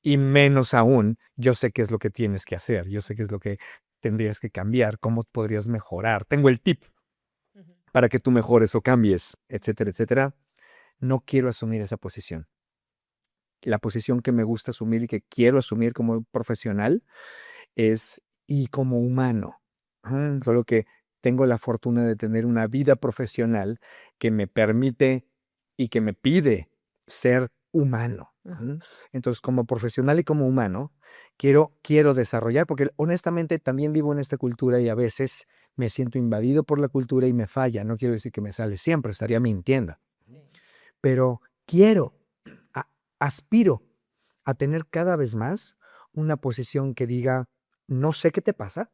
Y menos aún, yo sé qué es lo que tienes que hacer, yo sé qué es lo que tendrías que cambiar, cómo podrías mejorar. Tengo el tip para que tú mejores o cambies, etcétera, etcétera. No quiero asumir esa posición. La posición que me gusta asumir y que quiero asumir como profesional es y como humano. Solo que tengo la fortuna de tener una vida profesional que me permite y que me pide ser humano. Entonces, como profesional y como humano, quiero desarrollar, porque honestamente también vivo en esta cultura y a veces me siento invadido por la cultura y me falla. No quiero decir que me sale siempre, estaría mintiendo. Pero a- aspiro a tener cada vez más una posición que diga, no sé qué te pasa,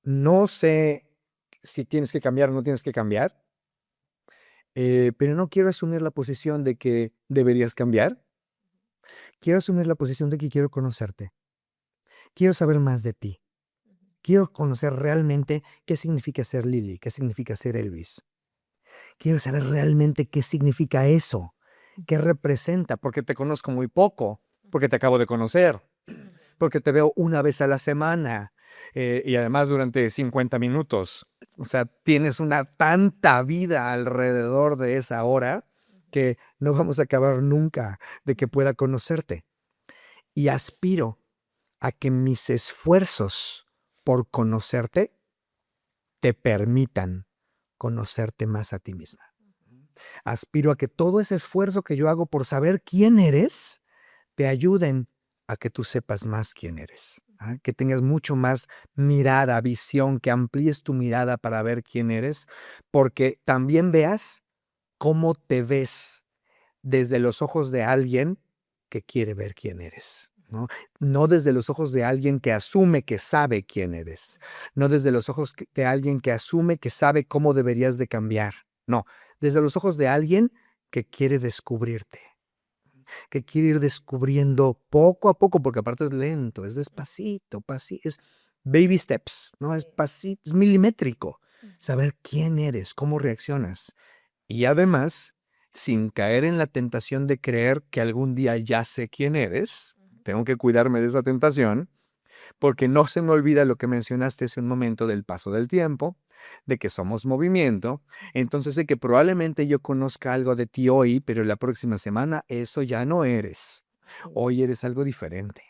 no sé si tienes que cambiar o no tienes que cambiar, pero no quiero asumir la posición de que deberías cambiar. Quiero asumir la posición de que quiero conocerte. Quiero saber más de ti. Quiero conocer realmente qué significa ser Lily, qué significa ser Elvis. Quiero saber realmente qué significa eso, qué representa, porque te conozco muy poco, porque te acabo de conocer, porque te veo una vez a la semana y además durante 50 minutos. O sea, tienes una tanta vida alrededor de esa hora que no vamos a acabar nunca de que pueda conocerte. Y aspiro a que mis esfuerzos por conocerte te permitan conocerte más a ti misma. Aspiro a que todo ese esfuerzo que yo hago por saber quién eres te ayuden a que tú sepas más quién eres, que tengas mucho más mirada, visión, que amplíes tu mirada para ver quién eres, porque también veas cómo te ves desde los ojos de alguien que quiere ver quién eres. No desde los ojos de alguien que asume que sabe quién eres, no desde los ojos de alguien que asume que sabe cómo deberías de cambiar, no, desde los ojos de alguien que quiere descubrirte, que quiere ir descubriendo poco a poco, porque aparte es lento, es despacito, es baby steps, ¿no? Es pasito, es milimétrico. Saber quién eres, cómo reaccionas. Y además, sin caer en la tentación de creer que algún día ya sé quién eres, tengo que cuidarme de esa tentación, porque no se me olvida lo que mencionaste hace un momento del paso del tiempo, de que somos movimiento, entonces de que probablemente yo conozca algo de ti hoy, pero la próxima semana eso ya no eres. Hoy eres algo diferente.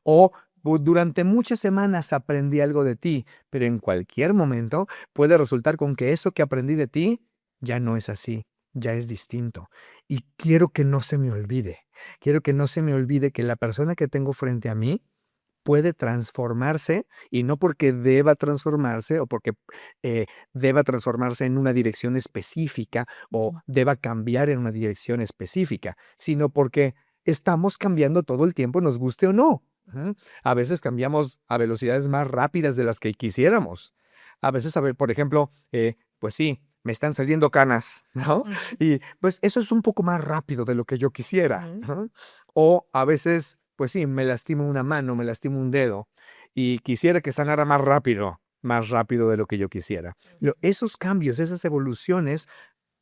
O durante muchas semanas aprendí algo de ti, pero en cualquier momento puede resultar con que eso que aprendí de ti ya no es así, ya es distinto. Y quiero que no se me olvide. Quiero que no se me olvide que la persona que tengo frente a mí puede transformarse, y no porque deba transformarse o porque deba transformarse en una dirección específica o deba cambiar en una dirección específica, sino porque estamos cambiando todo el tiempo, nos guste o no. A veces cambiamos a velocidades más rápidas de las que quisiéramos. A veces, por ejemplo, pues sí, me están saliendo canas, ¿no? Y pues eso es un poco más rápido de lo que yo quisiera. O a veces, pues sí, me lastimo una mano, me lastimo un dedo y quisiera que sanara más rápido de lo que yo quisiera. Esos cambios, esas evoluciones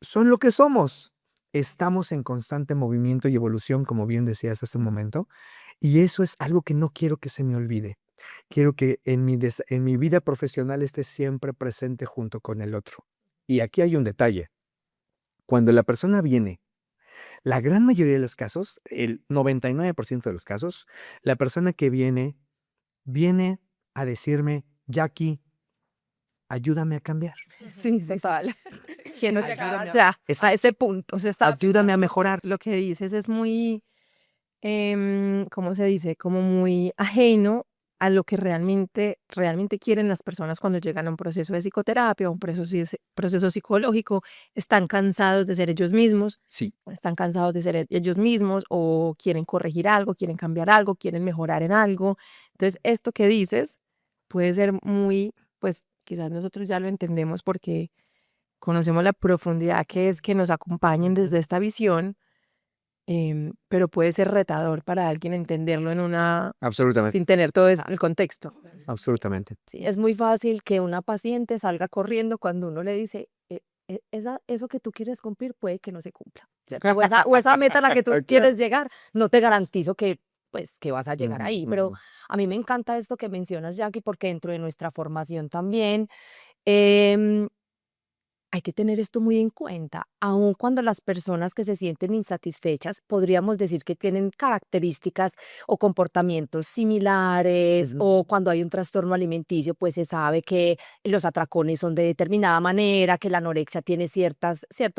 son lo que somos. Estamos en constante movimiento y evolución, como bien decías hace un momento, y eso es algo que no quiero que se me olvide. Quiero que en mi vida profesional esté siempre presente junto con el otro. Y aquí hay un detalle. Cuando la persona viene, la gran mayoría de los casos, el 99% de los casos, la persona que viene a decirme, Jackie, ayúdame a cambiar. Sí, total. ¿Quién no llegaba Ayúdame ya a ese punto? O sea, está Ayúdame a mejorar. lo que dices es muy, ¿cómo se dice? Como muy ajeno a lo que realmente quieren las personas cuando llegan a un proceso de psicoterapia, a un proceso psicológico. Están cansados de ser ellos mismos, Sí. están cansados de ser ellos mismos o quieren corregir algo, quieren cambiar algo, quieren mejorar en algo. Entonces, esto que dices puede ser muy, pues quizás nosotros ya lo entendemos porque conocemos la profundidad que es que nos acompañen desde esta visión, pero puede ser retador para alguien entenderlo Absolutamente, sin tener todo el contexto. absolutamente. Sí, es muy fácil que una paciente salga corriendo cuando uno le dice, eso que tú quieres cumplir puede que no se cumpla, ¿cierto? O esa meta a la que tú Claro. quieres llegar, no te garantizo que, pues, que vas a llegar Ujú, ahí. Pero ujú. a mí me encanta esto que mencionas, Jackie, porque dentro de nuestra formación también em, hay que tener esto muy en cuenta, aun cuando las personas que se sienten insatisfechas podríamos decir que tienen características o comportamientos similares, Ujú. o cuando hay un trastorno alimenticio, pues se sabe que los atracones son de determinada manera, que la anorexia tiene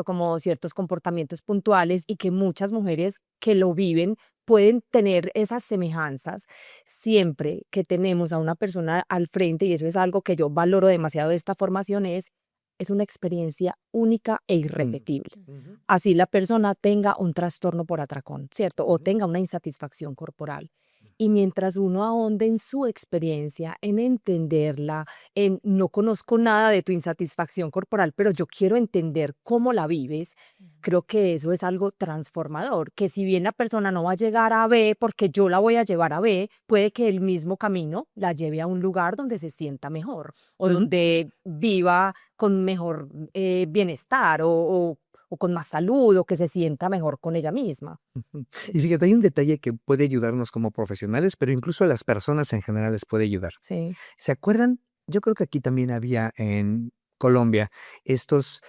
como ciertos comportamientos puntuales y que muchas mujeres que lo viven pueden tener esas semejanzas. Siempre que tenemos a una persona al frente, y eso es algo que yo valoro demasiado de esta formación, es una experiencia única e irrepetible. Ujú. Así la persona tenga un trastorno por atracón, ¿cierto? O tenga una insatisfacción corporal. Y mientras uno ahonde en su experiencia, en entenderla, en no conozco nada de tu insatisfacción corporal, pero yo quiero entender cómo la vives, creo que eso es algo transformador, que si bien la persona no va a llegar a B porque yo la voy a llevar a B, puede que el mismo camino la lleve a un lugar donde se sienta mejor o Ujú. donde viva con mejor bienestar o con más salud o que se sienta mejor con ella misma. Ujú. Y fíjate, hay un detalle que puede ayudarnos como profesionales, pero incluso a las personas en general les puede ayudar. Sí. ¿Se acuerdan? Yo creo que aquí también había en Colombia estos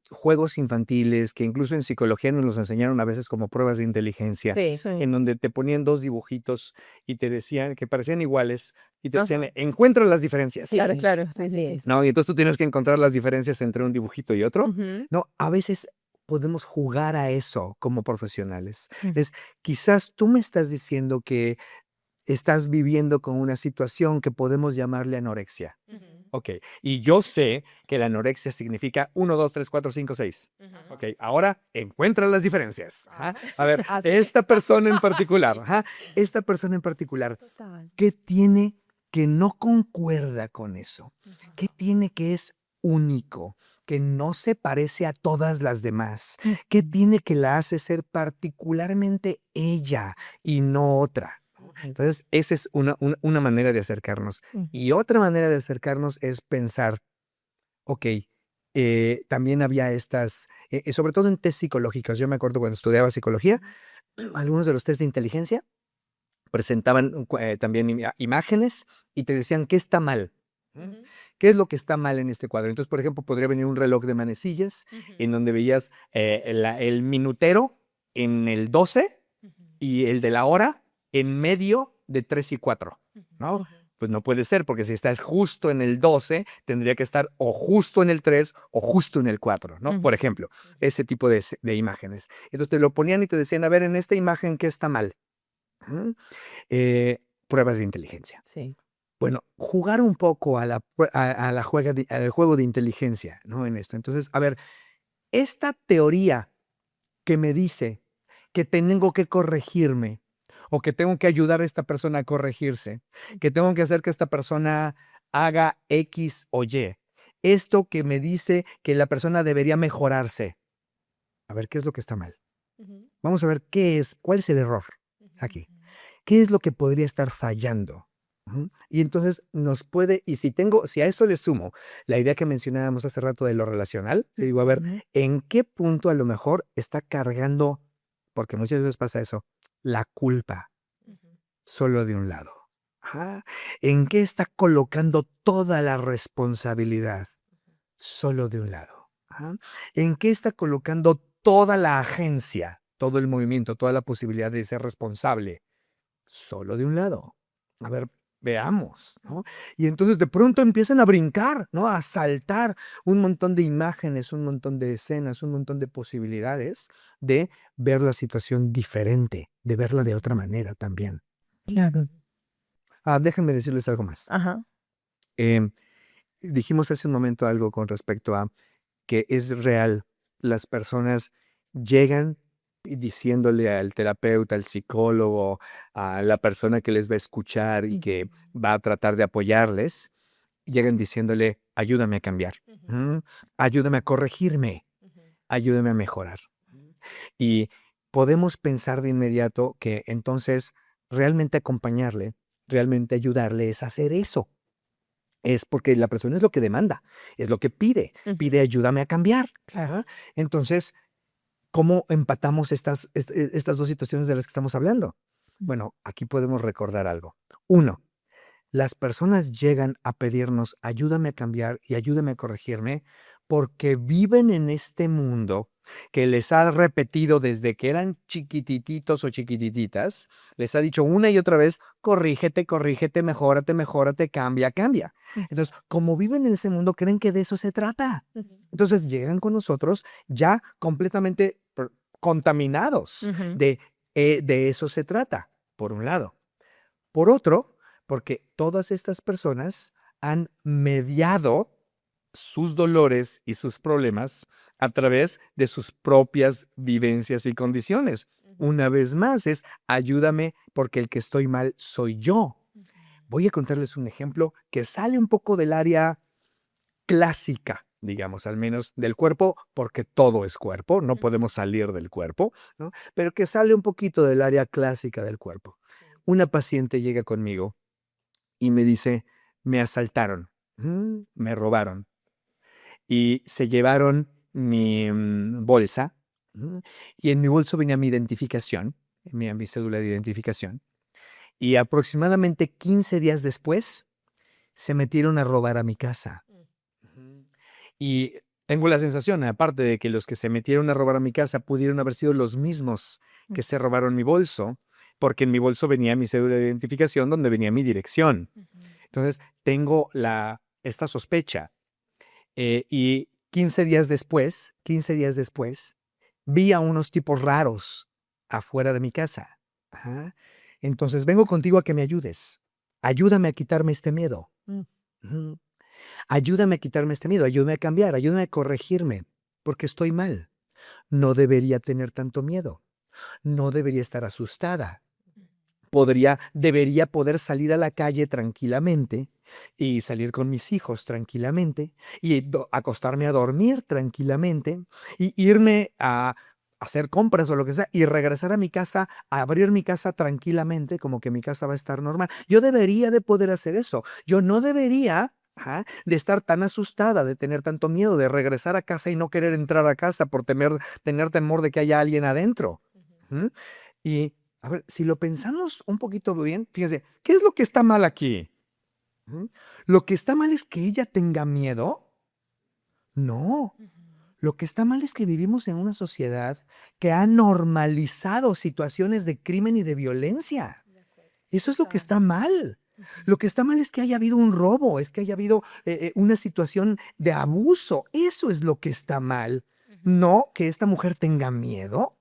juegos infantiles que incluso en psicología nos los enseñaron a veces como pruebas de inteligencia, Sí. Sí. en donde te ponían dos dibujitos y te decían que parecían iguales y te Ajá. decían, encuentra las diferencias. Sí. Claro, claro. Sí, Así sí, sí. es. ¿No? Y entonces tú tienes que encontrar las diferencias entre un dibujito y otro. Ujú. No, a veces podemos jugar a eso como profesionales. Mm. Es quizás tú me estás diciendo que estás viviendo con una situación que podemos llamarle anorexia. Ok, y yo sé que la anorexia significa 1, 2, 3, 4, 5, 6. Ok, ahora encuentra las diferencias. Ajá. A ver, Así. esta persona en particular, ajá, esta persona en particular, Total. ¿qué tiene que no concuerda con eso? ¿Qué tiene que es único, que no se parece a todas las demás? ¿Qué tiene que la hace ser particularmente ella y no otra? Entonces, esa es una manera de acercarnos. Mm. Y otra manera de acercarnos es pensar, ok, también había estas, sobre todo en test psicológicos. Yo me acuerdo cuando estudiaba psicología, algunos de los test de inteligencia presentaban también imágenes y te decían qué está mal. ¿Qué es lo que está mal en este cuadro? Entonces, por ejemplo, podría venir un reloj de manecillas en donde veías el minutero en el 12 y el de la hora en medio de 3 y 4, ¿no? Pues no puede ser, porque si estás justo en el 12, tendría que estar o justo en el 3 o justo en el 4, ¿no? Por ejemplo, ese tipo de imágenes. Entonces te lo ponían y te decían, a ver, en esta imagen, ¿qué está mal? Ujú. Pruebas de inteligencia. Sí. Bueno, jugar un poco al juego de inteligencia, ¿no? En esto. Entonces, a ver, esta teoría que me dice que tengo que corregirme o que tengo que ayudar a esta persona a corregirse, que tengo que hacer que esta persona haga X o Y. Esto que me dice que la persona debería mejorarse. A ver, ¿qué es lo que está mal? Vamos a ver cuál es el error aquí. ¿Qué es lo que podría estar fallando? Ujú. Y entonces si a eso le sumo la idea que mencionábamos hace rato de lo relacional, te digo, a ver, Ujú. ¿en qué punto a lo mejor está cargando, porque muchas veces pasa eso, la culpa solo de un lado? Ajá. ¿En qué está colocando toda la responsabilidad solo de un lado? Ajá. ¿En qué está colocando toda la agencia, todo el movimiento, toda la posibilidad de ser responsable solo de un lado? A ver, veamos, ¿no? Y entonces de pronto empiezan a brincar, ¿no? A saltar un montón de imágenes, un montón de escenas, un montón de posibilidades de ver la situación diferente, de verla de otra manera también. Claro. Déjenme decirles algo más. Ajá. Em, Dijimos hace un momento algo con respecto a que es real. Las personas llegan y diciéndole al terapeuta, al psicólogo, a la persona que les va a escuchar y que va a tratar de apoyarles, llegan diciéndole, ayúdame a cambiar, ayúdame a corregirme, ayúdame a mejorar. Y podemos pensar de inmediato que entonces realmente acompañarle, realmente ayudarle es hacer eso. Es porque la persona es lo que demanda, es lo que pide, Ujú. pide ayúdame a cambiar. Claro. Ajá. Entonces, ¿cómo empatamos estas dos situaciones de las que estamos hablando? Bueno, aquí podemos recordar algo. Uno, las personas llegan a pedirnos ayúdame a cambiar y ayúdame a corregirme porque viven en este mundo que les ha repetido desde que eran chiquitititos o chiquitititas, les ha dicho una y otra vez, corrígete, corrígete, mejórate, mejórate, cambia, cambia. Entonces, como viven en ese mundo, creen que de eso se trata. Entonces llegan con nosotros ya completamente contaminados Ujú. de eso se trata, por un lado. Por otro, porque todas estas personas han mediado sus dolores y sus problemas a través de sus propias vivencias y condiciones. Una vez más es, ayúdame porque el que estoy mal soy yo. Voy a contarles un ejemplo que sale un poco del área clásica, digamos, al menos del cuerpo, porque todo es cuerpo, no podemos salir del cuerpo, ¿no? Pero que sale un poquito del área clásica del cuerpo. Una paciente llega conmigo y me dice, me asaltaron, me robaron y se llevaron mi bolsa y en mi bolso venía mi identificación, mi cédula de identificación y aproximadamente 15 días después se metieron a robar a mi casa. Y tengo la sensación, aparte de que los que se metieron a robar a mi casa pudieron haber sido los mismos que se robaron mi bolso, porque en mi bolso venía mi cédula de identificación donde venía mi dirección. Entonces, tengo esta sospecha. Y 15 días después, vi a unos tipos raros afuera de mi casa. Ajá. Entonces, vengo contigo a que me ayudes. Ayúdame a quitarme este miedo. Ujú. Ayúdame a quitarme este miedo, ayúdame a cambiar, ayúdame a corregirme, porque estoy mal. No debería tener tanto miedo. No debería estar asustada. Debería poder salir a la calle tranquilamente y salir con mis hijos tranquilamente y acostarme a dormir tranquilamente y irme a hacer compras o lo que sea y regresar a mi casa, a abrir mi casa tranquilamente, como que mi casa va a estar normal. Yo debería de poder hacer eso. Yo no debería de estar tan asustada, de tener tanto miedo, de regresar a casa y no querer entrar a casa por tener temor de que haya alguien adentro. ¿Mm? Y a ver, si lo pensamos un poquito bien, fíjense, ¿qué es lo que está mal aquí? ¿Lo que está mal es que ella tenga miedo? No. Lo que está mal es que vivimos en una sociedad que ha normalizado situaciones de crimen y de violencia. Eso es lo que está mal. Lo que está mal es que haya habido un robo, es que haya habido una situación de abuso. Eso es lo que está mal. No que esta mujer tenga miedo,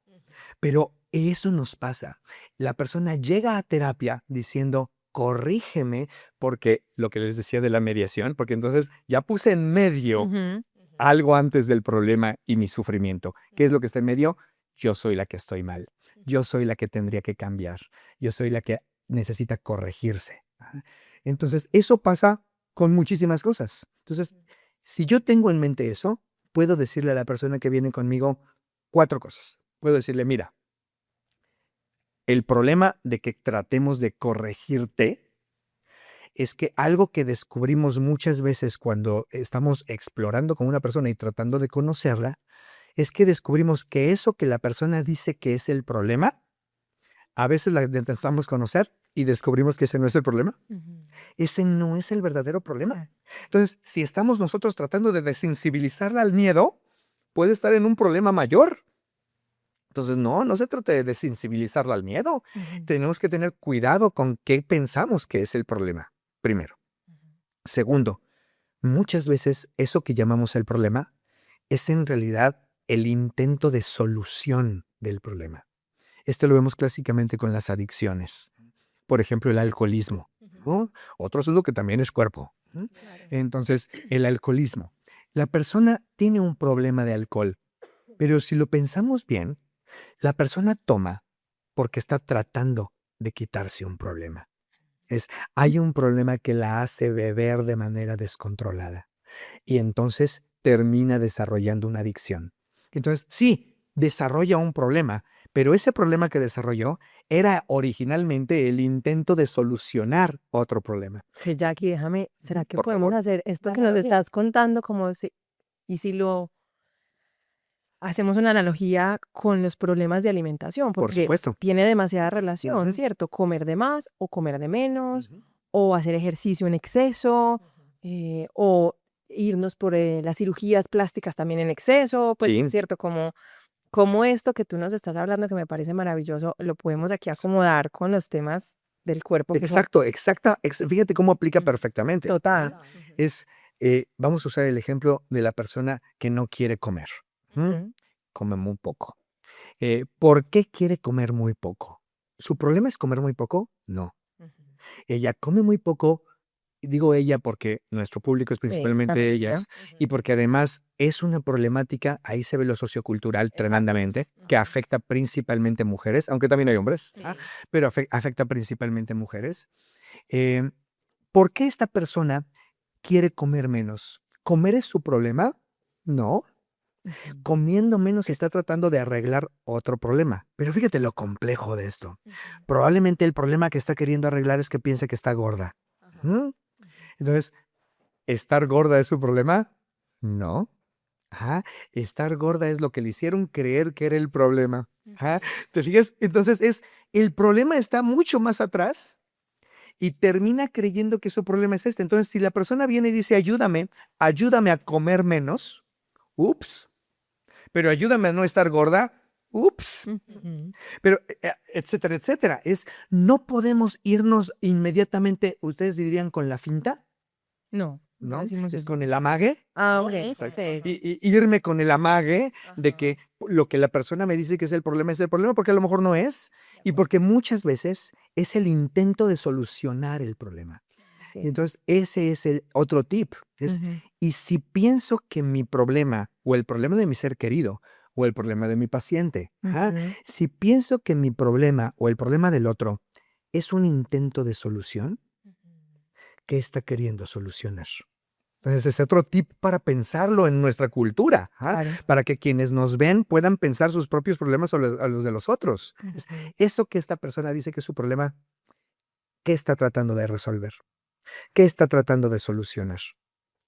pero eso nos pasa. La persona llega a terapia diciendo, corrígeme, porque lo que les decía de la mediación, porque entonces ya puse en medio Ujú. algo antes del problema y mi sufrimiento. ¿Qué es lo que está en medio? Yo soy la que estoy mal. Yo soy la que tendría que cambiar. Yo soy la que necesita corregirse. Ajá. Entonces, eso pasa con muchísimas cosas. Entonces, si yo tengo en mente eso, puedo decirle a la persona que viene conmigo 4 cosas. Puedo decirle, mira, el problema de que tratemos de corregirte es que algo que descubrimos muchas veces cuando estamos explorando con una persona y tratando de conocerla, es que descubrimos que eso que la persona dice que es el problema, a veces la intentamos conocer y descubrimos que ese no es el problema. Ujú. Ese no es el verdadero problema. Claro. Entonces, si estamos nosotros tratando de desensibilizarla al miedo, puede estar en un problema mayor. Entonces, no se trata de desensibilizarla al miedo. Ujú. Tenemos que tener cuidado con qué pensamos que es el problema, primero. Segundo, muchas veces eso que llamamos el problema es en realidad el intento de solución del problema. Esto lo vemos clásicamente con las adicciones. Por ejemplo, el alcoholismo, ¿no? Otro asunto que también es cuerpo. Entonces, el alcoholismo. La persona tiene un problema de alcohol, pero si lo pensamos bien, la persona toma porque está tratando de quitarse un problema. Hay un problema que la hace beber de manera descontrolada y entonces termina desarrollando una adicción. Entonces, sí, desarrolla un problema, Pero ese problema que desarrolló era originalmente el intento de solucionar otro problema. Que Jackie, déjame, ¿será que Por podemos favor. hacer esto La que nos analogía. estás contando como si, y si lo hacemos una analogía con los problemas de alimentación? Por Porque supuesto. tiene demasiada relación, Ujú. ¿cierto? Comer de más o comer de menos, Ujú. o hacer ejercicio en exceso, o irnos por las cirugías plásticas también en exceso, pues, Sí. ¿cierto? Como esto que tú nos estás hablando, que me parece maravilloso, lo podemos aquí acomodar con los temas del cuerpo que son Exacto. Fíjate cómo aplica Mm. perfectamente. total. Es, vamos a usar el ejemplo de la persona que no quiere comer. ¿Mm? Ujú. Come muy poco. ¿Por qué quiere comer muy poco? ¿Su problema es comer muy poco? No. Ujú. Ella come muy poco, y digo ella porque nuestro público es Sí, principalmente Ajá. ellas, y porque además es una problemática, ahí se ve lo sociocultural tremendamente, que Ujú. afecta principalmente mujeres, aunque también hay hombres, sí. pero afecta principalmente mujeres. Eh, ¿Por qué esta persona quiere comer menos? ¿Comer es su problema? No. Ujú. Comiendo menos está tratando de arreglar otro problema. Pero fíjate lo complejo de esto. Probablemente el problema que está queriendo arreglar es que piensa que está gorda. Ajá. ¿Mm? Entonces, ¿estar gorda es su problema? No. Ajá. Estar gorda es lo que le hicieron creer que era el problema. Ajá. ¿Te fijas? Entonces, el problema está mucho más atrás y termina creyendo que su problema es este. Entonces, si la persona viene y dice, ayúdame a comer menos, ups, pero ayúdame a no estar gorda, ups, Ujú. pero etcétera, etcétera. No podemos irnos inmediatamente, ustedes dirían con la finta, No, no ¿no? decimos Es eso. con el amague. Ah, ok. Exacto. Sí. Y irme con el amague de Ajá. que lo que la persona me dice que es el problema, porque a lo mejor no es, y porque muchas veces es el intento de solucionar el problema. Y Sí. entonces ese es el otro tip. Ujú. Y si pienso que mi problema o el problema de mi ser querido o el problema de mi paciente, Ujú. si pienso que mi problema o el problema del otro es un intento de solución, ¿qué está queriendo solucionar? Entonces, es otro tip para pensarlo en nuestra cultura, Claro. para que quienes nos ven puedan pensar sus propios problemas a los de los otros. Ujú. Eso que esta persona dice que es su problema, ¿qué está tratando de resolver? ¿Qué está tratando de solucionar?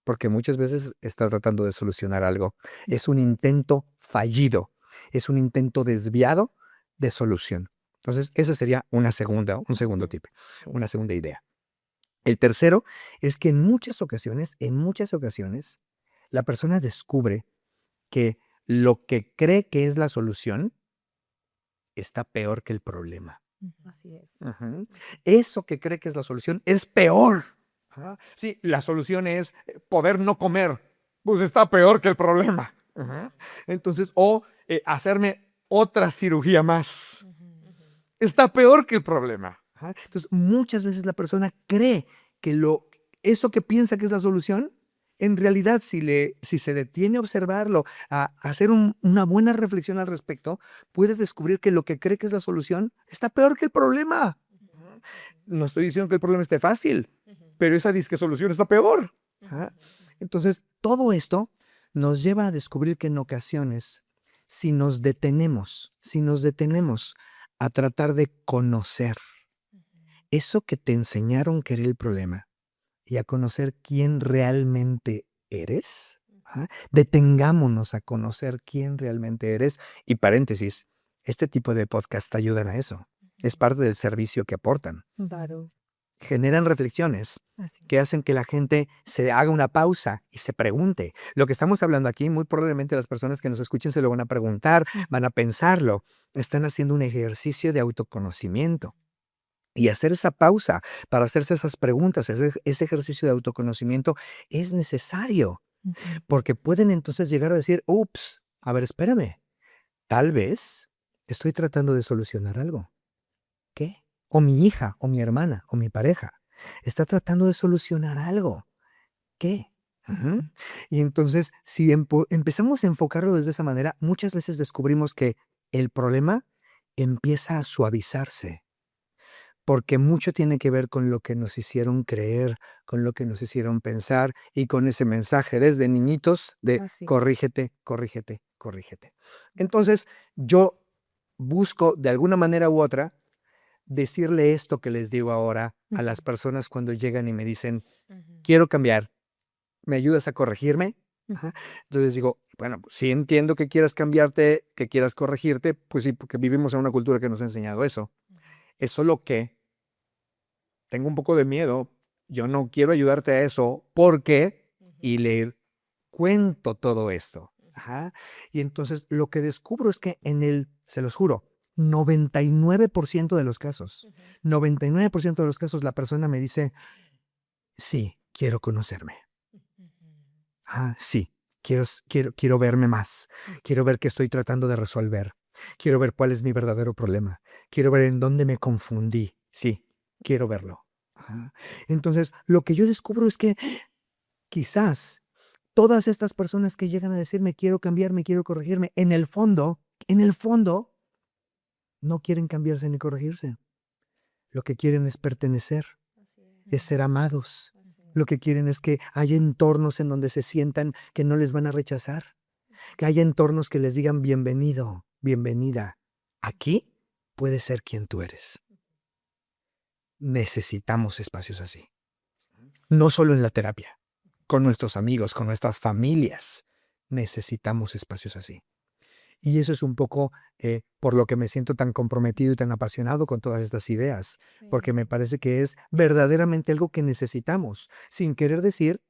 Porque muchas veces está tratando de solucionar algo. Es un intento fallido, es un intento desviado de solución. Entonces, ese sería un segundo tip, una segunda idea. El tercero es que en muchas ocasiones, la persona descubre que lo que cree que es la solución está peor que el problema. Así es. Ujú. Eso que cree que es la solución es peor. Sí, la solución es poder no comer. Pues está peor que el problema. Ujú. Entonces, o hacerme otra cirugía más. Está peor que el problema. Entonces, muchas veces la persona cree que eso que piensa que es la solución, en realidad, si se detiene a observarlo, a hacer una buena reflexión al respecto, puede descubrir que lo que cree que es la solución está peor que el problema. No estoy diciendo que el problema esté fácil, pero esa disque solución está peor. Entonces, todo esto nos lleva a descubrir que en ocasiones, si nos detenemos a tratar de conocer eso que te enseñaron que era el problema y a conocer quién realmente eres, detengámonos a conocer quién realmente eres. Y paréntesis, este tipo de podcast ayudan a eso. Es parte del servicio que aportan. Claro. Generan reflexiones Así. que hacen que la gente se haga una pausa y se pregunte. Lo que estamos hablando aquí, muy probablemente las personas que nos escuchen se lo van a preguntar, van a pensarlo. Están haciendo un ejercicio de autoconocimiento. Y hacer esa pausa para hacerse esas preguntas, ese ejercicio de autoconocimiento es necesario, Ujú. porque pueden entonces llegar a decir, ups, a ver, espérame, tal vez estoy tratando de solucionar algo. ¿Qué? O mi hija, o mi hermana, o mi pareja está tratando de solucionar algo. ¿Qué? Ujú. Y entonces, si empezamos a enfocarlo desde esa manera, muchas veces descubrimos que el problema empieza a suavizarse, porque mucho tiene que ver con lo que nos hicieron creer, con lo que nos hicieron pensar y con ese mensaje desde niñitos de Así. corrígete, corrígete, corrígete. Entonces, yo busco de alguna manera u otra decirle esto que les digo ahora a las personas cuando llegan y me dicen, quiero cambiar, ¿me ayudas a corregirme? Ajá. Entonces digo, bueno, pues sí entiendo que quieras cambiarte, que quieras corregirte, pues sí, porque vivimos en una cultura que nos ha enseñado eso. Es solo que tengo un poco de miedo, yo no quiero ayudarte a eso porque, y le cuento todo esto. Ajá. Y entonces lo que descubro es que se los juro, 99% de los casos, 99% de los casos la persona me dice, sí, quiero conocerme. Ah, sí, quiero verme más. Quiero ver qué estoy tratando de resolver. Quiero ver cuál es mi verdadero problema. Quiero ver en dónde me confundí. Sí, quiero verlo. Ajá. Entonces, lo que yo descubro es que quizás todas estas personas que llegan a decirme quiero cambiarme, quiero corregirme, en el fondo, no quieren cambiarse ni corregirse. Lo que quieren es pertenecer, es ser amados. Lo que quieren es que haya entornos en donde se sientan que no les van a rechazar, que haya entornos que les digan bienvenido, bienvenida. Aquí puedes ser quien tú eres. Necesitamos espacios así. No solo en la terapia, con nuestros amigos, con nuestras familias. Necesitamos espacios así. Y eso es un poco por lo que me siento tan comprometido y tan apasionado con todas estas ideas, porque me parece que es verdaderamente algo que necesitamos, sin querer decir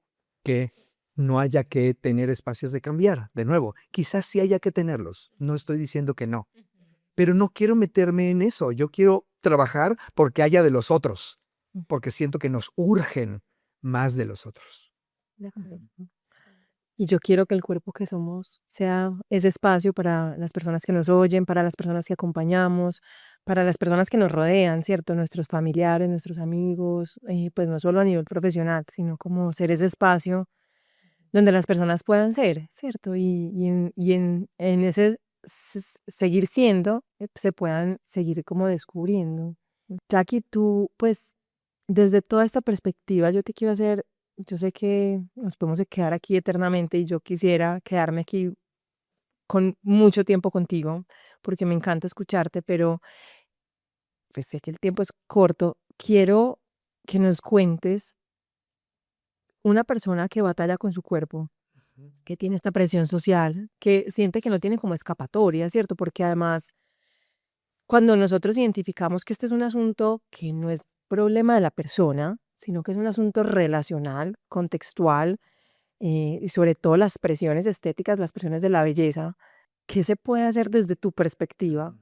que no haya que tener espacios de cambiar. De nuevo, quizás sí haya que tenerlos, no estoy diciendo que no, pero no quiero meterme en eso, yo quiero trabajar porque haya de los otros, porque siento que nos urgen más de los otros. Y yo quiero que el cuerpo que somos sea ese espacio para las personas que nos oyen, para las personas que acompañamos, para las personas que nos rodean, ¿cierto? Nuestros familiares, nuestros amigos, pues no solo a nivel profesional, sino como ser ese espacio donde las personas puedan ser, ¿cierto? En ese seguir siendo, se puedan seguir como descubriendo. Jackie, tú, pues, desde toda esta perspectiva, yo te quiero hacer, yo sé que nos podemos quedar aquí eternamente y yo quisiera quedarme aquí con mucho tiempo contigo, porque me encanta escucharte, pero pues sé que el tiempo es corto. Quiero que nos cuentes una persona que batalla con su cuerpo, que tiene esta presión social, que siente que no tiene como escapatoria, ¿cierto? Porque además, cuando nosotros identificamos que este es un asunto que no es problema de la persona, sino que es un asunto relacional, contextual, y sobre todo las presiones estéticas, las presiones de la belleza, ¿qué se puede hacer desde tu perspectiva,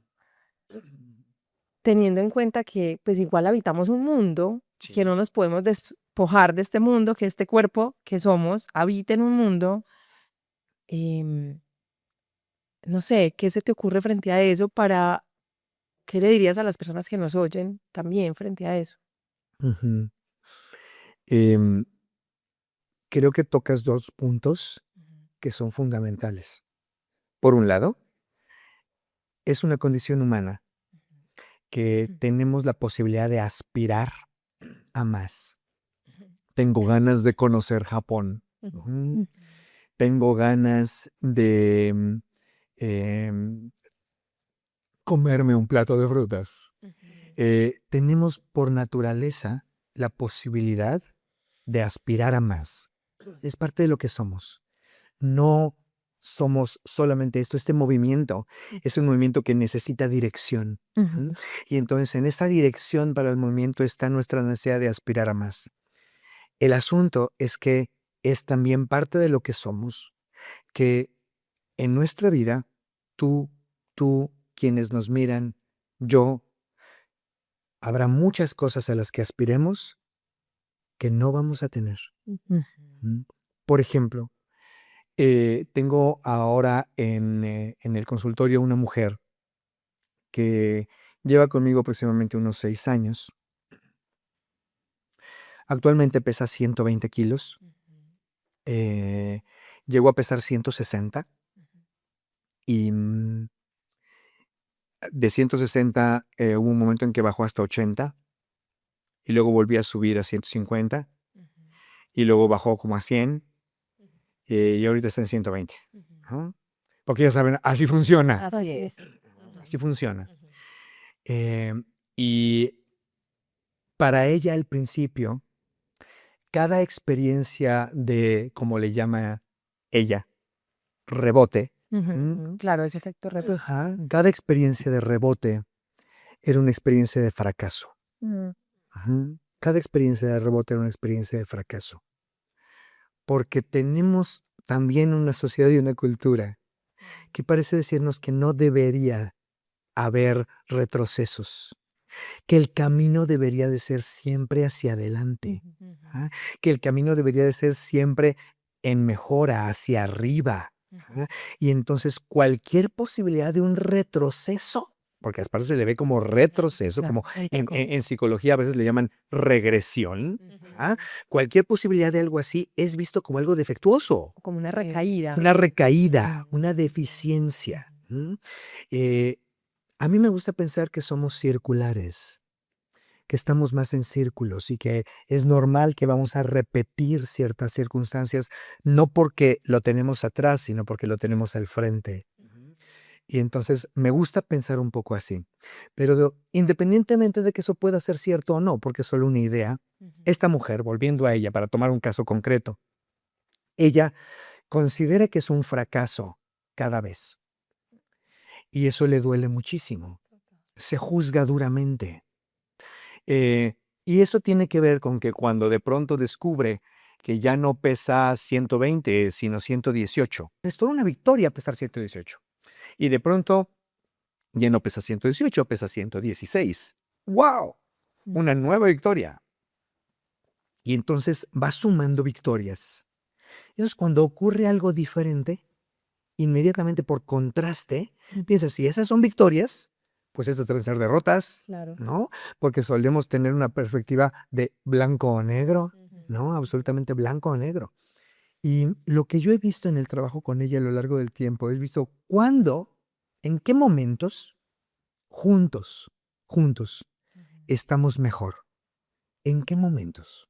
teniendo en cuenta que pues igual habitamos un mundo, que no nos podemos despojar de este mundo, que este cuerpo que somos habita en un mundo? em, no sé, ¿qué se te ocurre frente a eso para, qué le dirías a las personas que nos oyen también frente a eso? Ujú. Em, Creo que tocas dos puntos que son fundamentales. Por un lado, es una condición humana que Ujú, tenemos la posibilidad de aspirar a más. Tengo ganas de conocer Japón. Ujú. ujú, Tengo ganas de em, comerme un plato de frutas. Tenemos por naturaleza la posibilidad de aspirar a más. Es parte de lo que somos. No somos solamente esto, este movimiento es un movimiento que necesita dirección. ujú, Y entonces en esa dirección para el movimiento está nuestra necesidad de aspirar a más. El asunto es que es también parte de lo que somos, que en nuestra vida, tú, quienes nos miran, yo, habrá muchas cosas a las que aspiremos que no vamos a tener. ujú, ¿Mm? Por ejemplo, tengo ahora en el consultorio una mujer que lleva conmigo aproximadamente unos 6 años. Actualmente pesa 120 kilos. eh, Llegó a pesar 160 y de 160 hubo un momento en que bajó hasta 80 y luego volvió a subir a 150 y luego bajó como a 100 y ahorita está en 120. Ajá. Porque ya saben, así funciona. Así es. Así funciona. Y para ella al principio, cada experiencia de, como le llama ella, rebote, Claro, ese efecto rebote. ajá, cada experiencia de rebote era una experiencia de fracaso. Ujú. Cada experiencia de rebote era una experiencia de fracaso. Porque tenemos también una sociedad y una cultura que parece decirnos que no debería haber retrocesos, que el camino debería de ser siempre hacia adelante, ¿ah? Que el camino debería de ser siempre en mejora, hacia arriba. ¿Ah? Y entonces cualquier posibilidad de un retroceso, porque aparte se le ve como retroceso, Claro, como en psicología a veces le llaman regresión, ¿ah? Cualquier posibilidad de algo así es visto como algo defectuoso, como una recaída. es una recaída, una deficiencia. A mí me gusta pensar que somos circulares, que estamos más en círculos y que es normal que vamos a repetir ciertas circunstancias, no porque lo tenemos atrás, sino porque lo tenemos al frente. Y entonces me gusta pensar un poco así. Pero independientemente de que eso pueda ser cierto o no, porque es solo una idea, esta mujer, volviendo a ella para tomar un caso concreto, ella considera que es un fracaso cada vez. Y eso le duele muchísimo. Se juzga duramente. Y eso tiene que ver con que cuando de pronto descubre que ya no pesa 120, sino 118. Es toda una victoria pesar 118. Y de pronto ya no pesa 118, pesa 116. ¡Wow! Una nueva victoria. Y entonces va sumando victorias. Entonces cuando ocurre algo diferente, inmediatamente por contraste, piensas, si esas son victorias, pues estas deben ser derrotas, Claro. ¿no? Porque solemos tener una perspectiva de blanco o negro, ¿no? Absolutamente blanco o negro. Y lo que yo he visto en el trabajo con ella a lo largo del tiempo, he visto cuándo, en qué momentos, juntos, estamos mejor. ¿En qué momentos?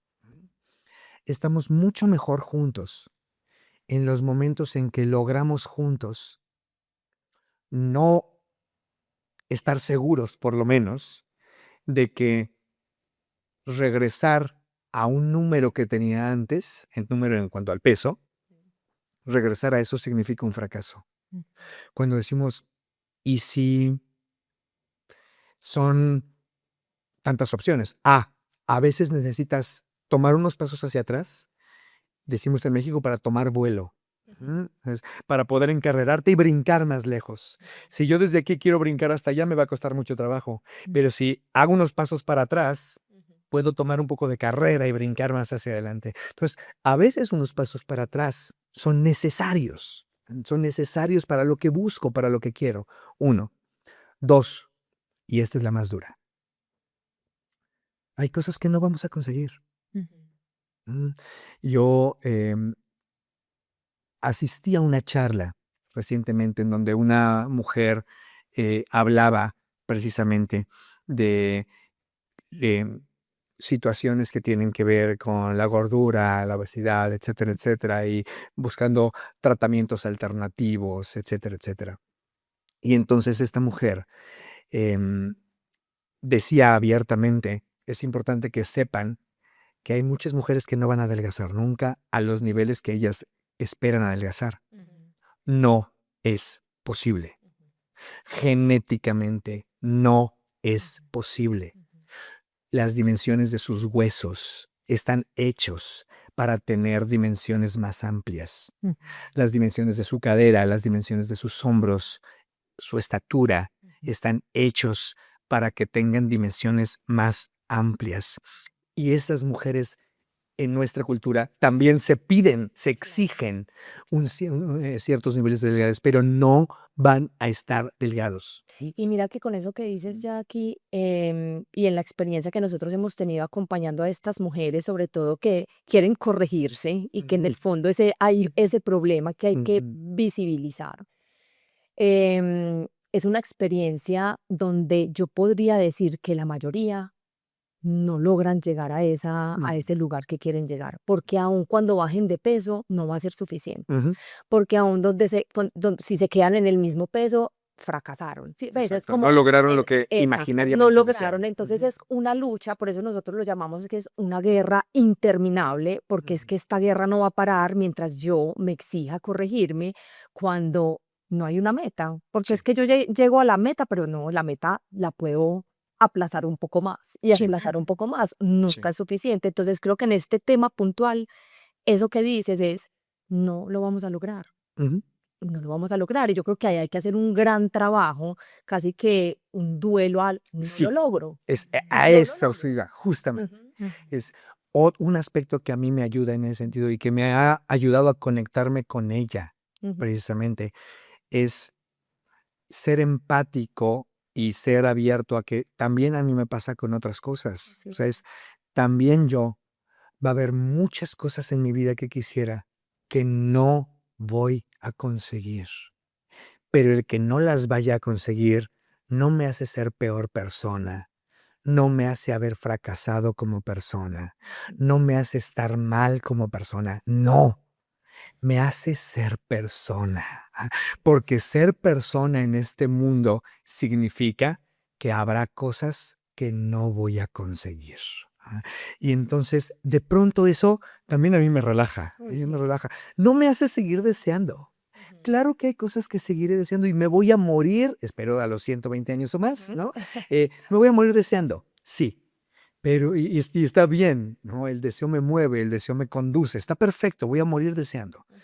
Estamos mucho mejor juntos en los momentos en que logramos juntos no estar seguros, por lo menos, de que regresar a un número que tenía antes, el número en cuanto al peso, regresar a eso significa un fracaso. Cuando decimos, ¿y si son tantas opciones? A veces necesitas tomar unos pasos hacia atrás, decimos en México, para tomar vuelo. Para poder encarrerarte y brincar más lejos. Si yo desde aquí quiero brincar hasta allá, me va a costar mucho trabajo. Pero si hago unos pasos para atrás, puedo tomar un poco de carrera y brincar más hacia adelante. Entonces, a veces unos pasos para atrás son necesarios. Son necesarios para lo que busco, para lo que quiero. 1. 2, y esta es la más dura. Hay cosas que no vamos a conseguir. Yo asistí a una charla recientemente en donde una mujer hablaba precisamente de situaciones que tienen que ver con la gordura, la obesidad, etcétera, etcétera, y buscando tratamientos alternativos, etcétera, etcétera. Y entonces esta mujer decía abiertamente, es importante que sepan que hay muchas mujeres que no van a adelgazar nunca a los niveles que ellas esperan adelgazar. No es posible. Genéticamente no es posible. Las dimensiones de sus huesos están hechos para tener dimensiones más amplias. Las dimensiones de su cadera, las dimensiones de sus hombros, su estatura, están hechos para que tengan dimensiones más amplias. Y esas mujeres en nuestra cultura también se piden, se exigen ciertos niveles de delgadez, pero no van a estar delgados. Y mira que con eso que dices, Jackie, y en la experiencia que nosotros hemos tenido acompañando a estas mujeres, sobre todo que quieren corregirse y que en el fondo hay ese problema que hay que visibilizar. Es una experiencia donde yo podría decir que la mayoría no logran llegar a ese lugar que quieren llegar, porque aun cuando bajen de peso no va a ser suficiente, porque aun si se quedan en el mismo peso, fracasaron. ¿Sí? ¿Ves? Es Exacto, como, no lograron lo que exacto, imaginariamente no deseaban. lograron. Entonces Ujú. es una lucha, por eso nosotros lo llamamos que es una guerra interminable, porque es Ujú. que esta guerra no va a parar mientras yo me exija corregirme cuando no hay una meta, porque es Sí, que yo llego a la meta, pero no, la meta la puedo aplazar un poco más y sí, aplazar un poco más, sí. nunca es suficiente. Entonces creo que en este tema puntual, eso que dices es, no lo vamos a lograr, Ujú. no lo vamos a lograr. Y yo creo que ahí hay que hacer un gran trabajo, casi que un duelo al, no lo Sí, logro, a no lo eso se logro. iba, justamente. Ujú, ujú, Es un aspecto que a mí me ayuda en ese sentido y que me ha ayudado a conectarme con ella, ujú. precisamente, es ser empático y ser abierto a que también a mí me pasa con otras cosas. O Así sea, es es. también yo, va a haber muchas cosas en mi vida que quisiera que no voy a conseguir, pero el que no las vaya a conseguir no me hace ser peor persona, no me hace haber fracasado como persona, no me hace estar mal como persona, no, me hace ser persona, porque ser persona en este mundo significa que habrá cosas que no voy a conseguir. Y entonces, de pronto eso también a mí me relaja, a Uy, mí me sí. relaja. No me hace seguir deseando. Ujú, Claro que hay cosas que seguiré deseando y me voy a morir, espero a los 120 años o más, ujú, ¿no? Me voy a morir deseando, sí, pero y está bien, ¿no? El deseo me mueve, el deseo me conduce, está perfecto, voy a morir deseando. ujú.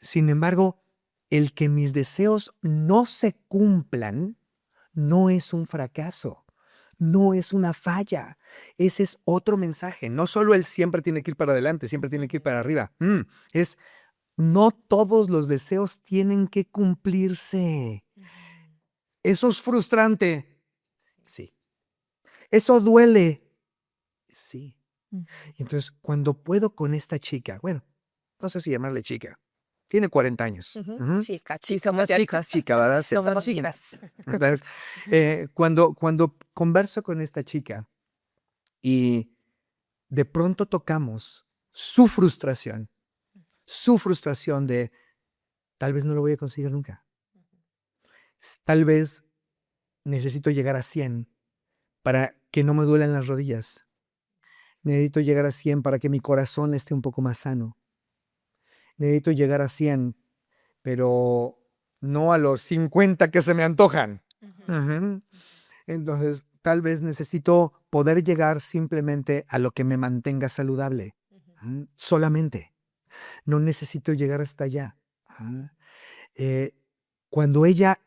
Sin embargo, el que mis deseos no se cumplan no es un fracaso, no es una falla. Ese es otro mensaje. No solo él siempre tiene que ir para adelante, siempre tiene que ir para arriba. Es no todos los deseos tienen que cumplirse. Ujú. Eso es frustrante. Sí. Eso duele. Sí. Ujú. Y entonces, cuando puedo con esta chica, bueno, no sé si llamarle chica, tiene 40 años. Ujú. Ujú. Chica, Sí, chica, somos ya chicas. Chica, ¿verdad? Sí. somos Chicas. chicas. Entonces, cuando converso con esta chica y de pronto tocamos su frustración de tal vez no lo voy a conseguir nunca, tal vez necesito llegar a 100 para que no me duelan las rodillas, necesito llegar a 100 para que mi corazón esté un poco más sano, necesito llegar a 100 pero no a los 50 que se me antojan. Ujú, Ujú. Entonces, tal vez necesito poder llegar simplemente a lo que me mantenga saludable. ujú, Solamente. No necesito llegar hasta allá. Ajá. Eh, Cuando ella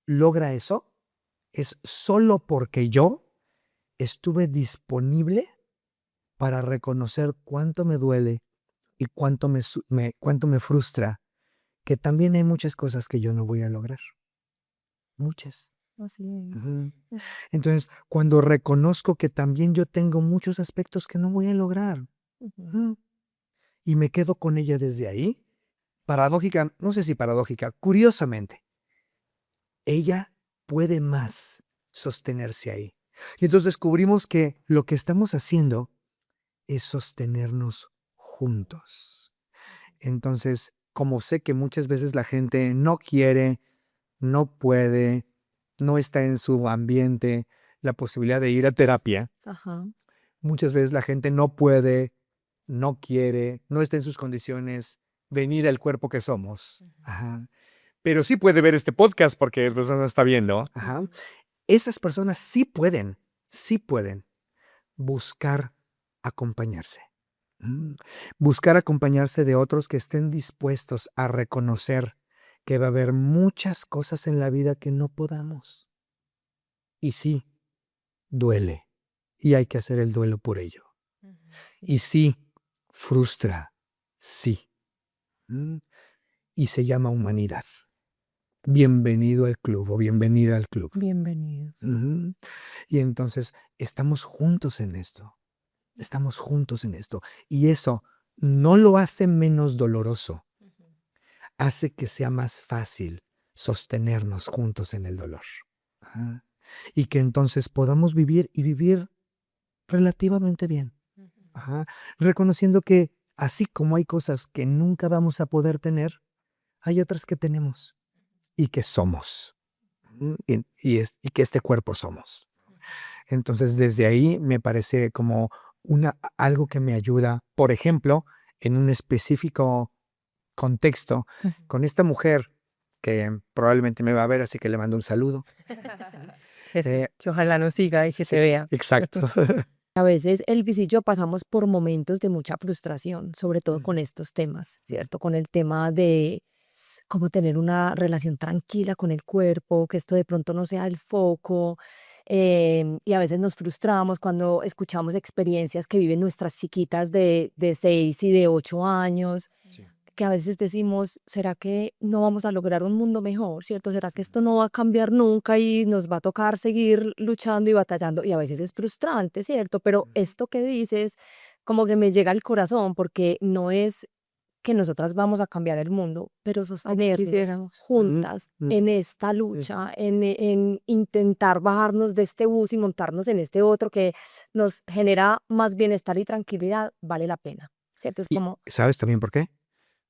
logra eso, es solo porque yo estuve disponible para reconocer cuánto me duele y cuánto me frustra, que también hay muchas cosas que yo no voy a lograr. Muchas. así es. Ujú. Ujú, Entonces, cuando reconozco que también yo tengo muchos aspectos que no voy a lograr, ujú, ujú, y me quedo con ella desde ahí, paradójica, no sé si paradójica, curiosamente, ella puede más sostenerse ahí. Y entonces descubrimos que lo que estamos haciendo es sostenernos juntos. Entonces, como sé que muchas veces la gente no quiere, no puede, no está en su ambiente la posibilidad de ir a terapia, ajá. muchas veces la gente no puede, no quiere, no está en sus condiciones venir al cuerpo que somos. Ajá. Pero sí puede ver este podcast porque pues, no está viendo. Ajá. Ujú, Esas personas sí pueden buscar acompañarse. Mm. Buscar acompañarse de otros que estén dispuestos a reconocer que va a haber muchas cosas en la vida que no podamos. Y sí, duele. Y hay que hacer el duelo por ello. ujú, sí. Y sí, frustra. Sí. Mm. Y se llama humanidad. Bienvenido al club o bienvenida al club. Bienvenidos. Ujú. Y entonces estamos juntos en esto. Estamos juntos en esto. Y eso no lo hace menos doloroso. Ujú, Hace que sea más fácil sostenernos juntos en el dolor. Ajá. Y que entonces podamos vivir y vivir relativamente bien. ujú. Ajá. Reconociendo que así como hay cosas que nunca vamos a poder tener, hay otras que tenemos y que somos. y que este cuerpo somos. Entonces, desde ahí me parece como algo que me ayuda, por ejemplo, en un específico contexto, con esta mujer que probablemente me va a ver, así que le mando un saludo. Que ojalá nos siga y que se Sí, vea. exacto. A veces Elvis y yo pasamos por momentos de mucha frustración, sobre todo con estos temas, ¿cierto? Con el tema de cómo tener una relación tranquila con el cuerpo, que esto de pronto no sea el foco. Y a veces nos frustramos cuando escuchamos experiencias que viven nuestras chiquitas de 6 y de 8 años, Sí. que a veces decimos, ¿será que no vamos a lograr un mundo mejor, cierto? ¿Será que esto no va a cambiar nunca y nos va a tocar seguir luchando y batallando? Y a veces es frustrante, ¿cierto? Pero esto que dices, como que me llega al corazón, porque no es que nosotras vamos a cambiar el mundo, pero sostenernos quisiéramos. juntas en esta lucha, en intentar bajarnos de este bus y montarnos en este otro que nos genera más bienestar y tranquilidad, vale la pena, ¿cierto? Es ¿Y como, sabes también por qué?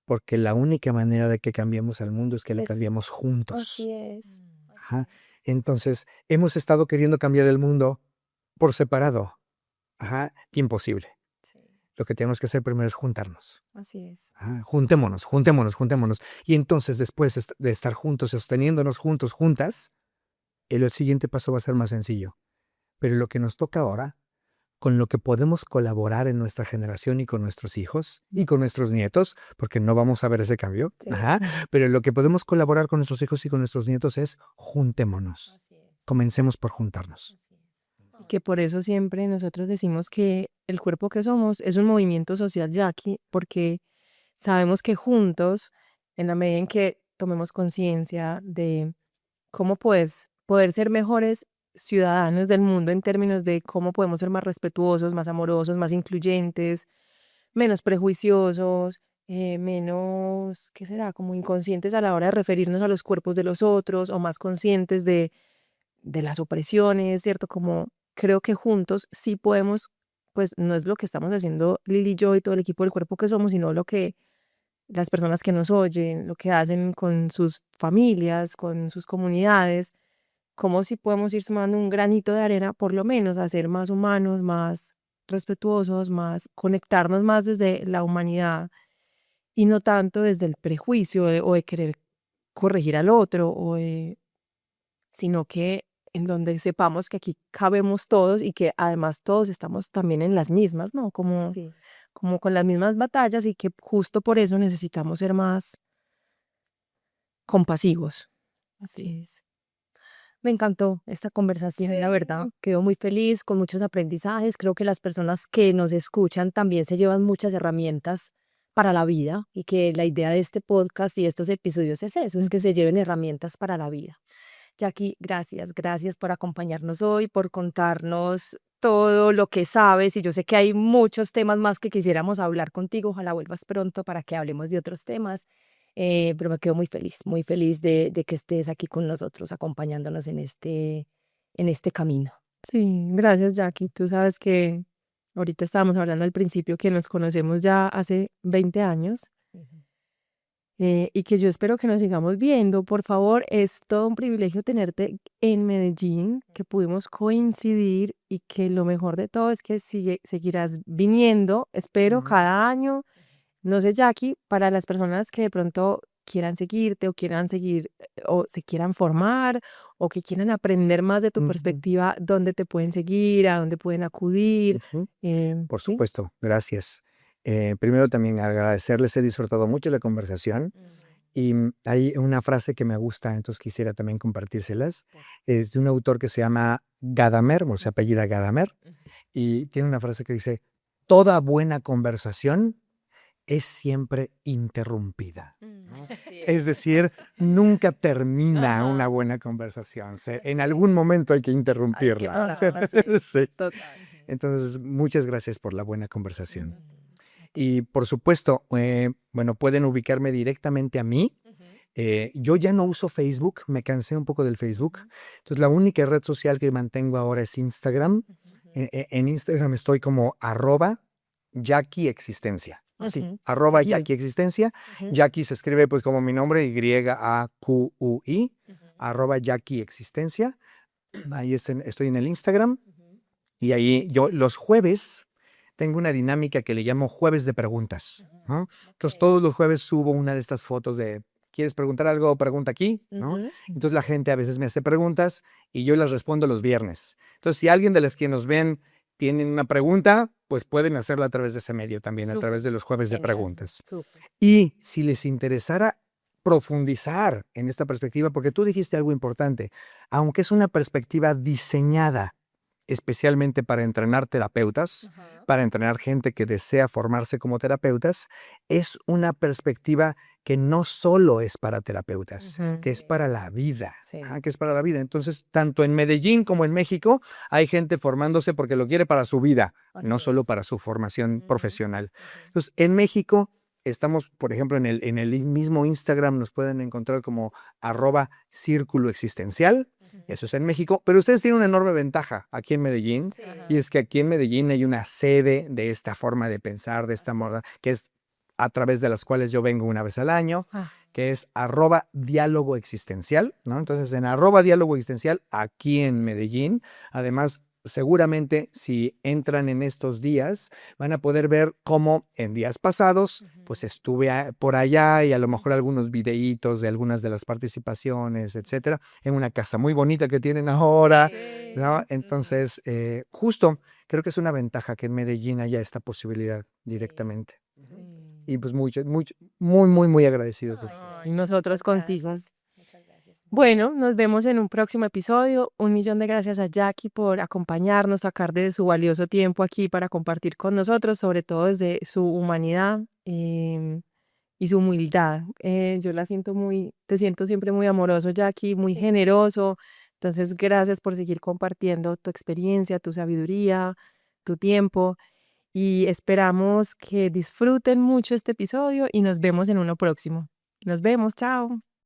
Porque la única manera de que cambiemos al mundo es que lo es, cambiemos juntos. así es, así Ajá. es. Entonces, hemos estado queriendo cambiar el mundo por separado. Ajá. Imposible. Sí, Lo que tenemos que hacer primero es juntarnos. así es. Ajá. Juntémonos, juntémonos, juntémonos. Y entonces, después de estar juntos, sosteniéndonos juntos, juntas, el siguiente paso va a ser más sencillo. Pero lo que nos toca ahora, con lo que podemos colaborar en nuestra generación y con nuestros hijos y con nuestros nietos, porque no vamos a ver ese cambio, Sí. ajá, pero lo que podemos colaborar con nuestros hijos y con nuestros nietos es juntémonos. Así es. Comencemos por juntarnos. Y que por eso siempre nosotros decimos que el cuerpo que somos es un movimiento social, Jackie, porque sabemos que juntos, en la medida en que tomemos conciencia de cómo pues poder ser mejores ciudadanos del mundo en términos de cómo podemos ser más respetuosos, más amorosos, más incluyentes, menos prejuiciosos, menos, ¿qué será? Como inconscientes a la hora de referirnos a los cuerpos de los otros o más conscientes de las opresiones, ¿cierto? Como creo que juntos sí podemos, pues no es lo que estamos haciendo Lili y yo y todo el equipo del cuerpo que somos, sino lo que las personas que nos oyen, lo que hacen con sus familias, con sus comunidades, cómo si podemos ir sumando un granito de arena, por lo menos, a ser más humanos, más respetuosos, más conectarnos más desde la humanidad y no tanto desde el prejuicio o de querer corregir al otro, sino que en donde sepamos que aquí cabemos todos y que además todos estamos también en las mismas, ¿no? Como, Sí. como con las mismas batallas y que justo por eso necesitamos ser más compasivos. Así es. Me encantó esta conversación, la verdad. Quedo muy feliz, con muchos aprendizajes. Creo que las personas que nos escuchan también se llevan muchas herramientas para la vida y que la idea de este podcast y estos episodios es eso, es que se lleven herramientas para la vida. Jackie, gracias, gracias por acompañarnos hoy, por contarnos todo lo que sabes y yo sé que hay muchos temas más que quisiéramos hablar contigo. Ojalá vuelvas pronto para que hablemos de otros temas. Pero me quedo muy feliz de que estés aquí con nosotros, acompañándonos en este camino. Sí, gracias Jackie. Tú sabes que ahorita estábamos hablando al principio que nos conocemos ya hace 20 años y que yo espero que nos sigamos viendo. Por favor, es todo un privilegio tenerte en Medellín, que pudimos coincidir y que lo mejor de todo es que seguirás viniendo, espero, cada año. No sé, Jackie, para las personas que de pronto quieran seguirte o quieran seguir o se quieran formar o que quieran aprender más de tu Ujú, perspectiva, ¿dónde te pueden seguir? ¿A dónde pueden acudir? ujú. Por ¿Sí? supuesto, gracias. Primero también agradecerles, he disfrutado mucho la conversación y hay una frase que me gusta, entonces quisiera también compartírselas. Es de un autor que se llama Gadamer, o se apellida Gadamer, y tiene una frase que dice, toda buena conversación es siempre interrumpida. ¿No? Es decir, nunca termina una buena conversación. En algún momento hay que interrumpirla. Sí. Total. Entonces, muchas gracias por la buena conversación. Y por supuesto, bueno, pueden ubicarme directamente a mí. Yo ya no uso Facebook, me cansé un poco del Facebook. Entonces, la única red social que mantengo ahora es Instagram. En Instagram estoy como @JackieExistencia. Sí, Ujú. @JackieExistencia. Ujú. Jackie se escribe pues como mi nombre, YAQUI, @JackieExistencia. Ahí estoy en el Instagram. Y ahí yo los jueves tengo una dinámica que le llamo jueves de preguntas, ¿no? Entonces todos los jueves subo una de estas fotos de ¿quieres preguntar algo? Pregunta aquí, ¿no? Entonces la gente a veces me hace preguntas y yo las respondo los viernes. Entonces si alguien de las que nos ven tienen una pregunta, pues pueden hacerla a través de ese medio también, a Súper. través de los jueves de Genial. preguntas. Súper. Y si les interesara profundizar en esta perspectiva, porque tú dijiste algo importante, aunque es una perspectiva diseñada especialmente para entrenar terapeutas, para entrenar gente que desea formarse como terapeutas, es una perspectiva que no solo es para terapeutas, que es para la vida, Sí. que es para la vida. Entonces, tanto en Medellín como en México hay gente formándose porque lo quiere para su vida, Así no solo es. para su formación profesional. Entonces, en México estamos, por ejemplo, en el mismo Instagram nos pueden encontrar como @círculo existencial. Eso es en México, pero ustedes tienen una enorme ventaja aquí en Medellín, y es que aquí en Medellín hay una sede de esta forma de pensar, de esta moda, que es a través de las cuales yo vengo una vez al año, que es @diálogo existencial, ¿no? Entonces, en @diálogo existencial, aquí en Medellín, además, seguramente si entran en estos días, van a poder ver cómo en días pasados, pues estuve por allá y a lo mejor algunos videitos de algunas de las participaciones, etcétera, en una casa muy bonita que tienen ahora, ¿no? Entonces, justo creo que es una ventaja que en Medellín haya esta posibilidad directamente. Y pues muy, muy agradecido por ustedes. Y nosotros Muchas contigo. gracias. Muchas gracias. Bueno, nos vemos en un próximo episodio. 1.000.000 de gracias a Jackie por acompañarnos, sacar de su valioso tiempo aquí para compartir con nosotros, sobre todo desde su humanidad y su humildad. Yo te siento siempre muy amoroso, Jackie, muy Sí. generoso. Entonces, gracias por seguir compartiendo tu experiencia, tu sabiduría, tu tiempo. Y esperamos que disfruten mucho este episodio y nos vemos en uno próximo. Nos vemos, chao.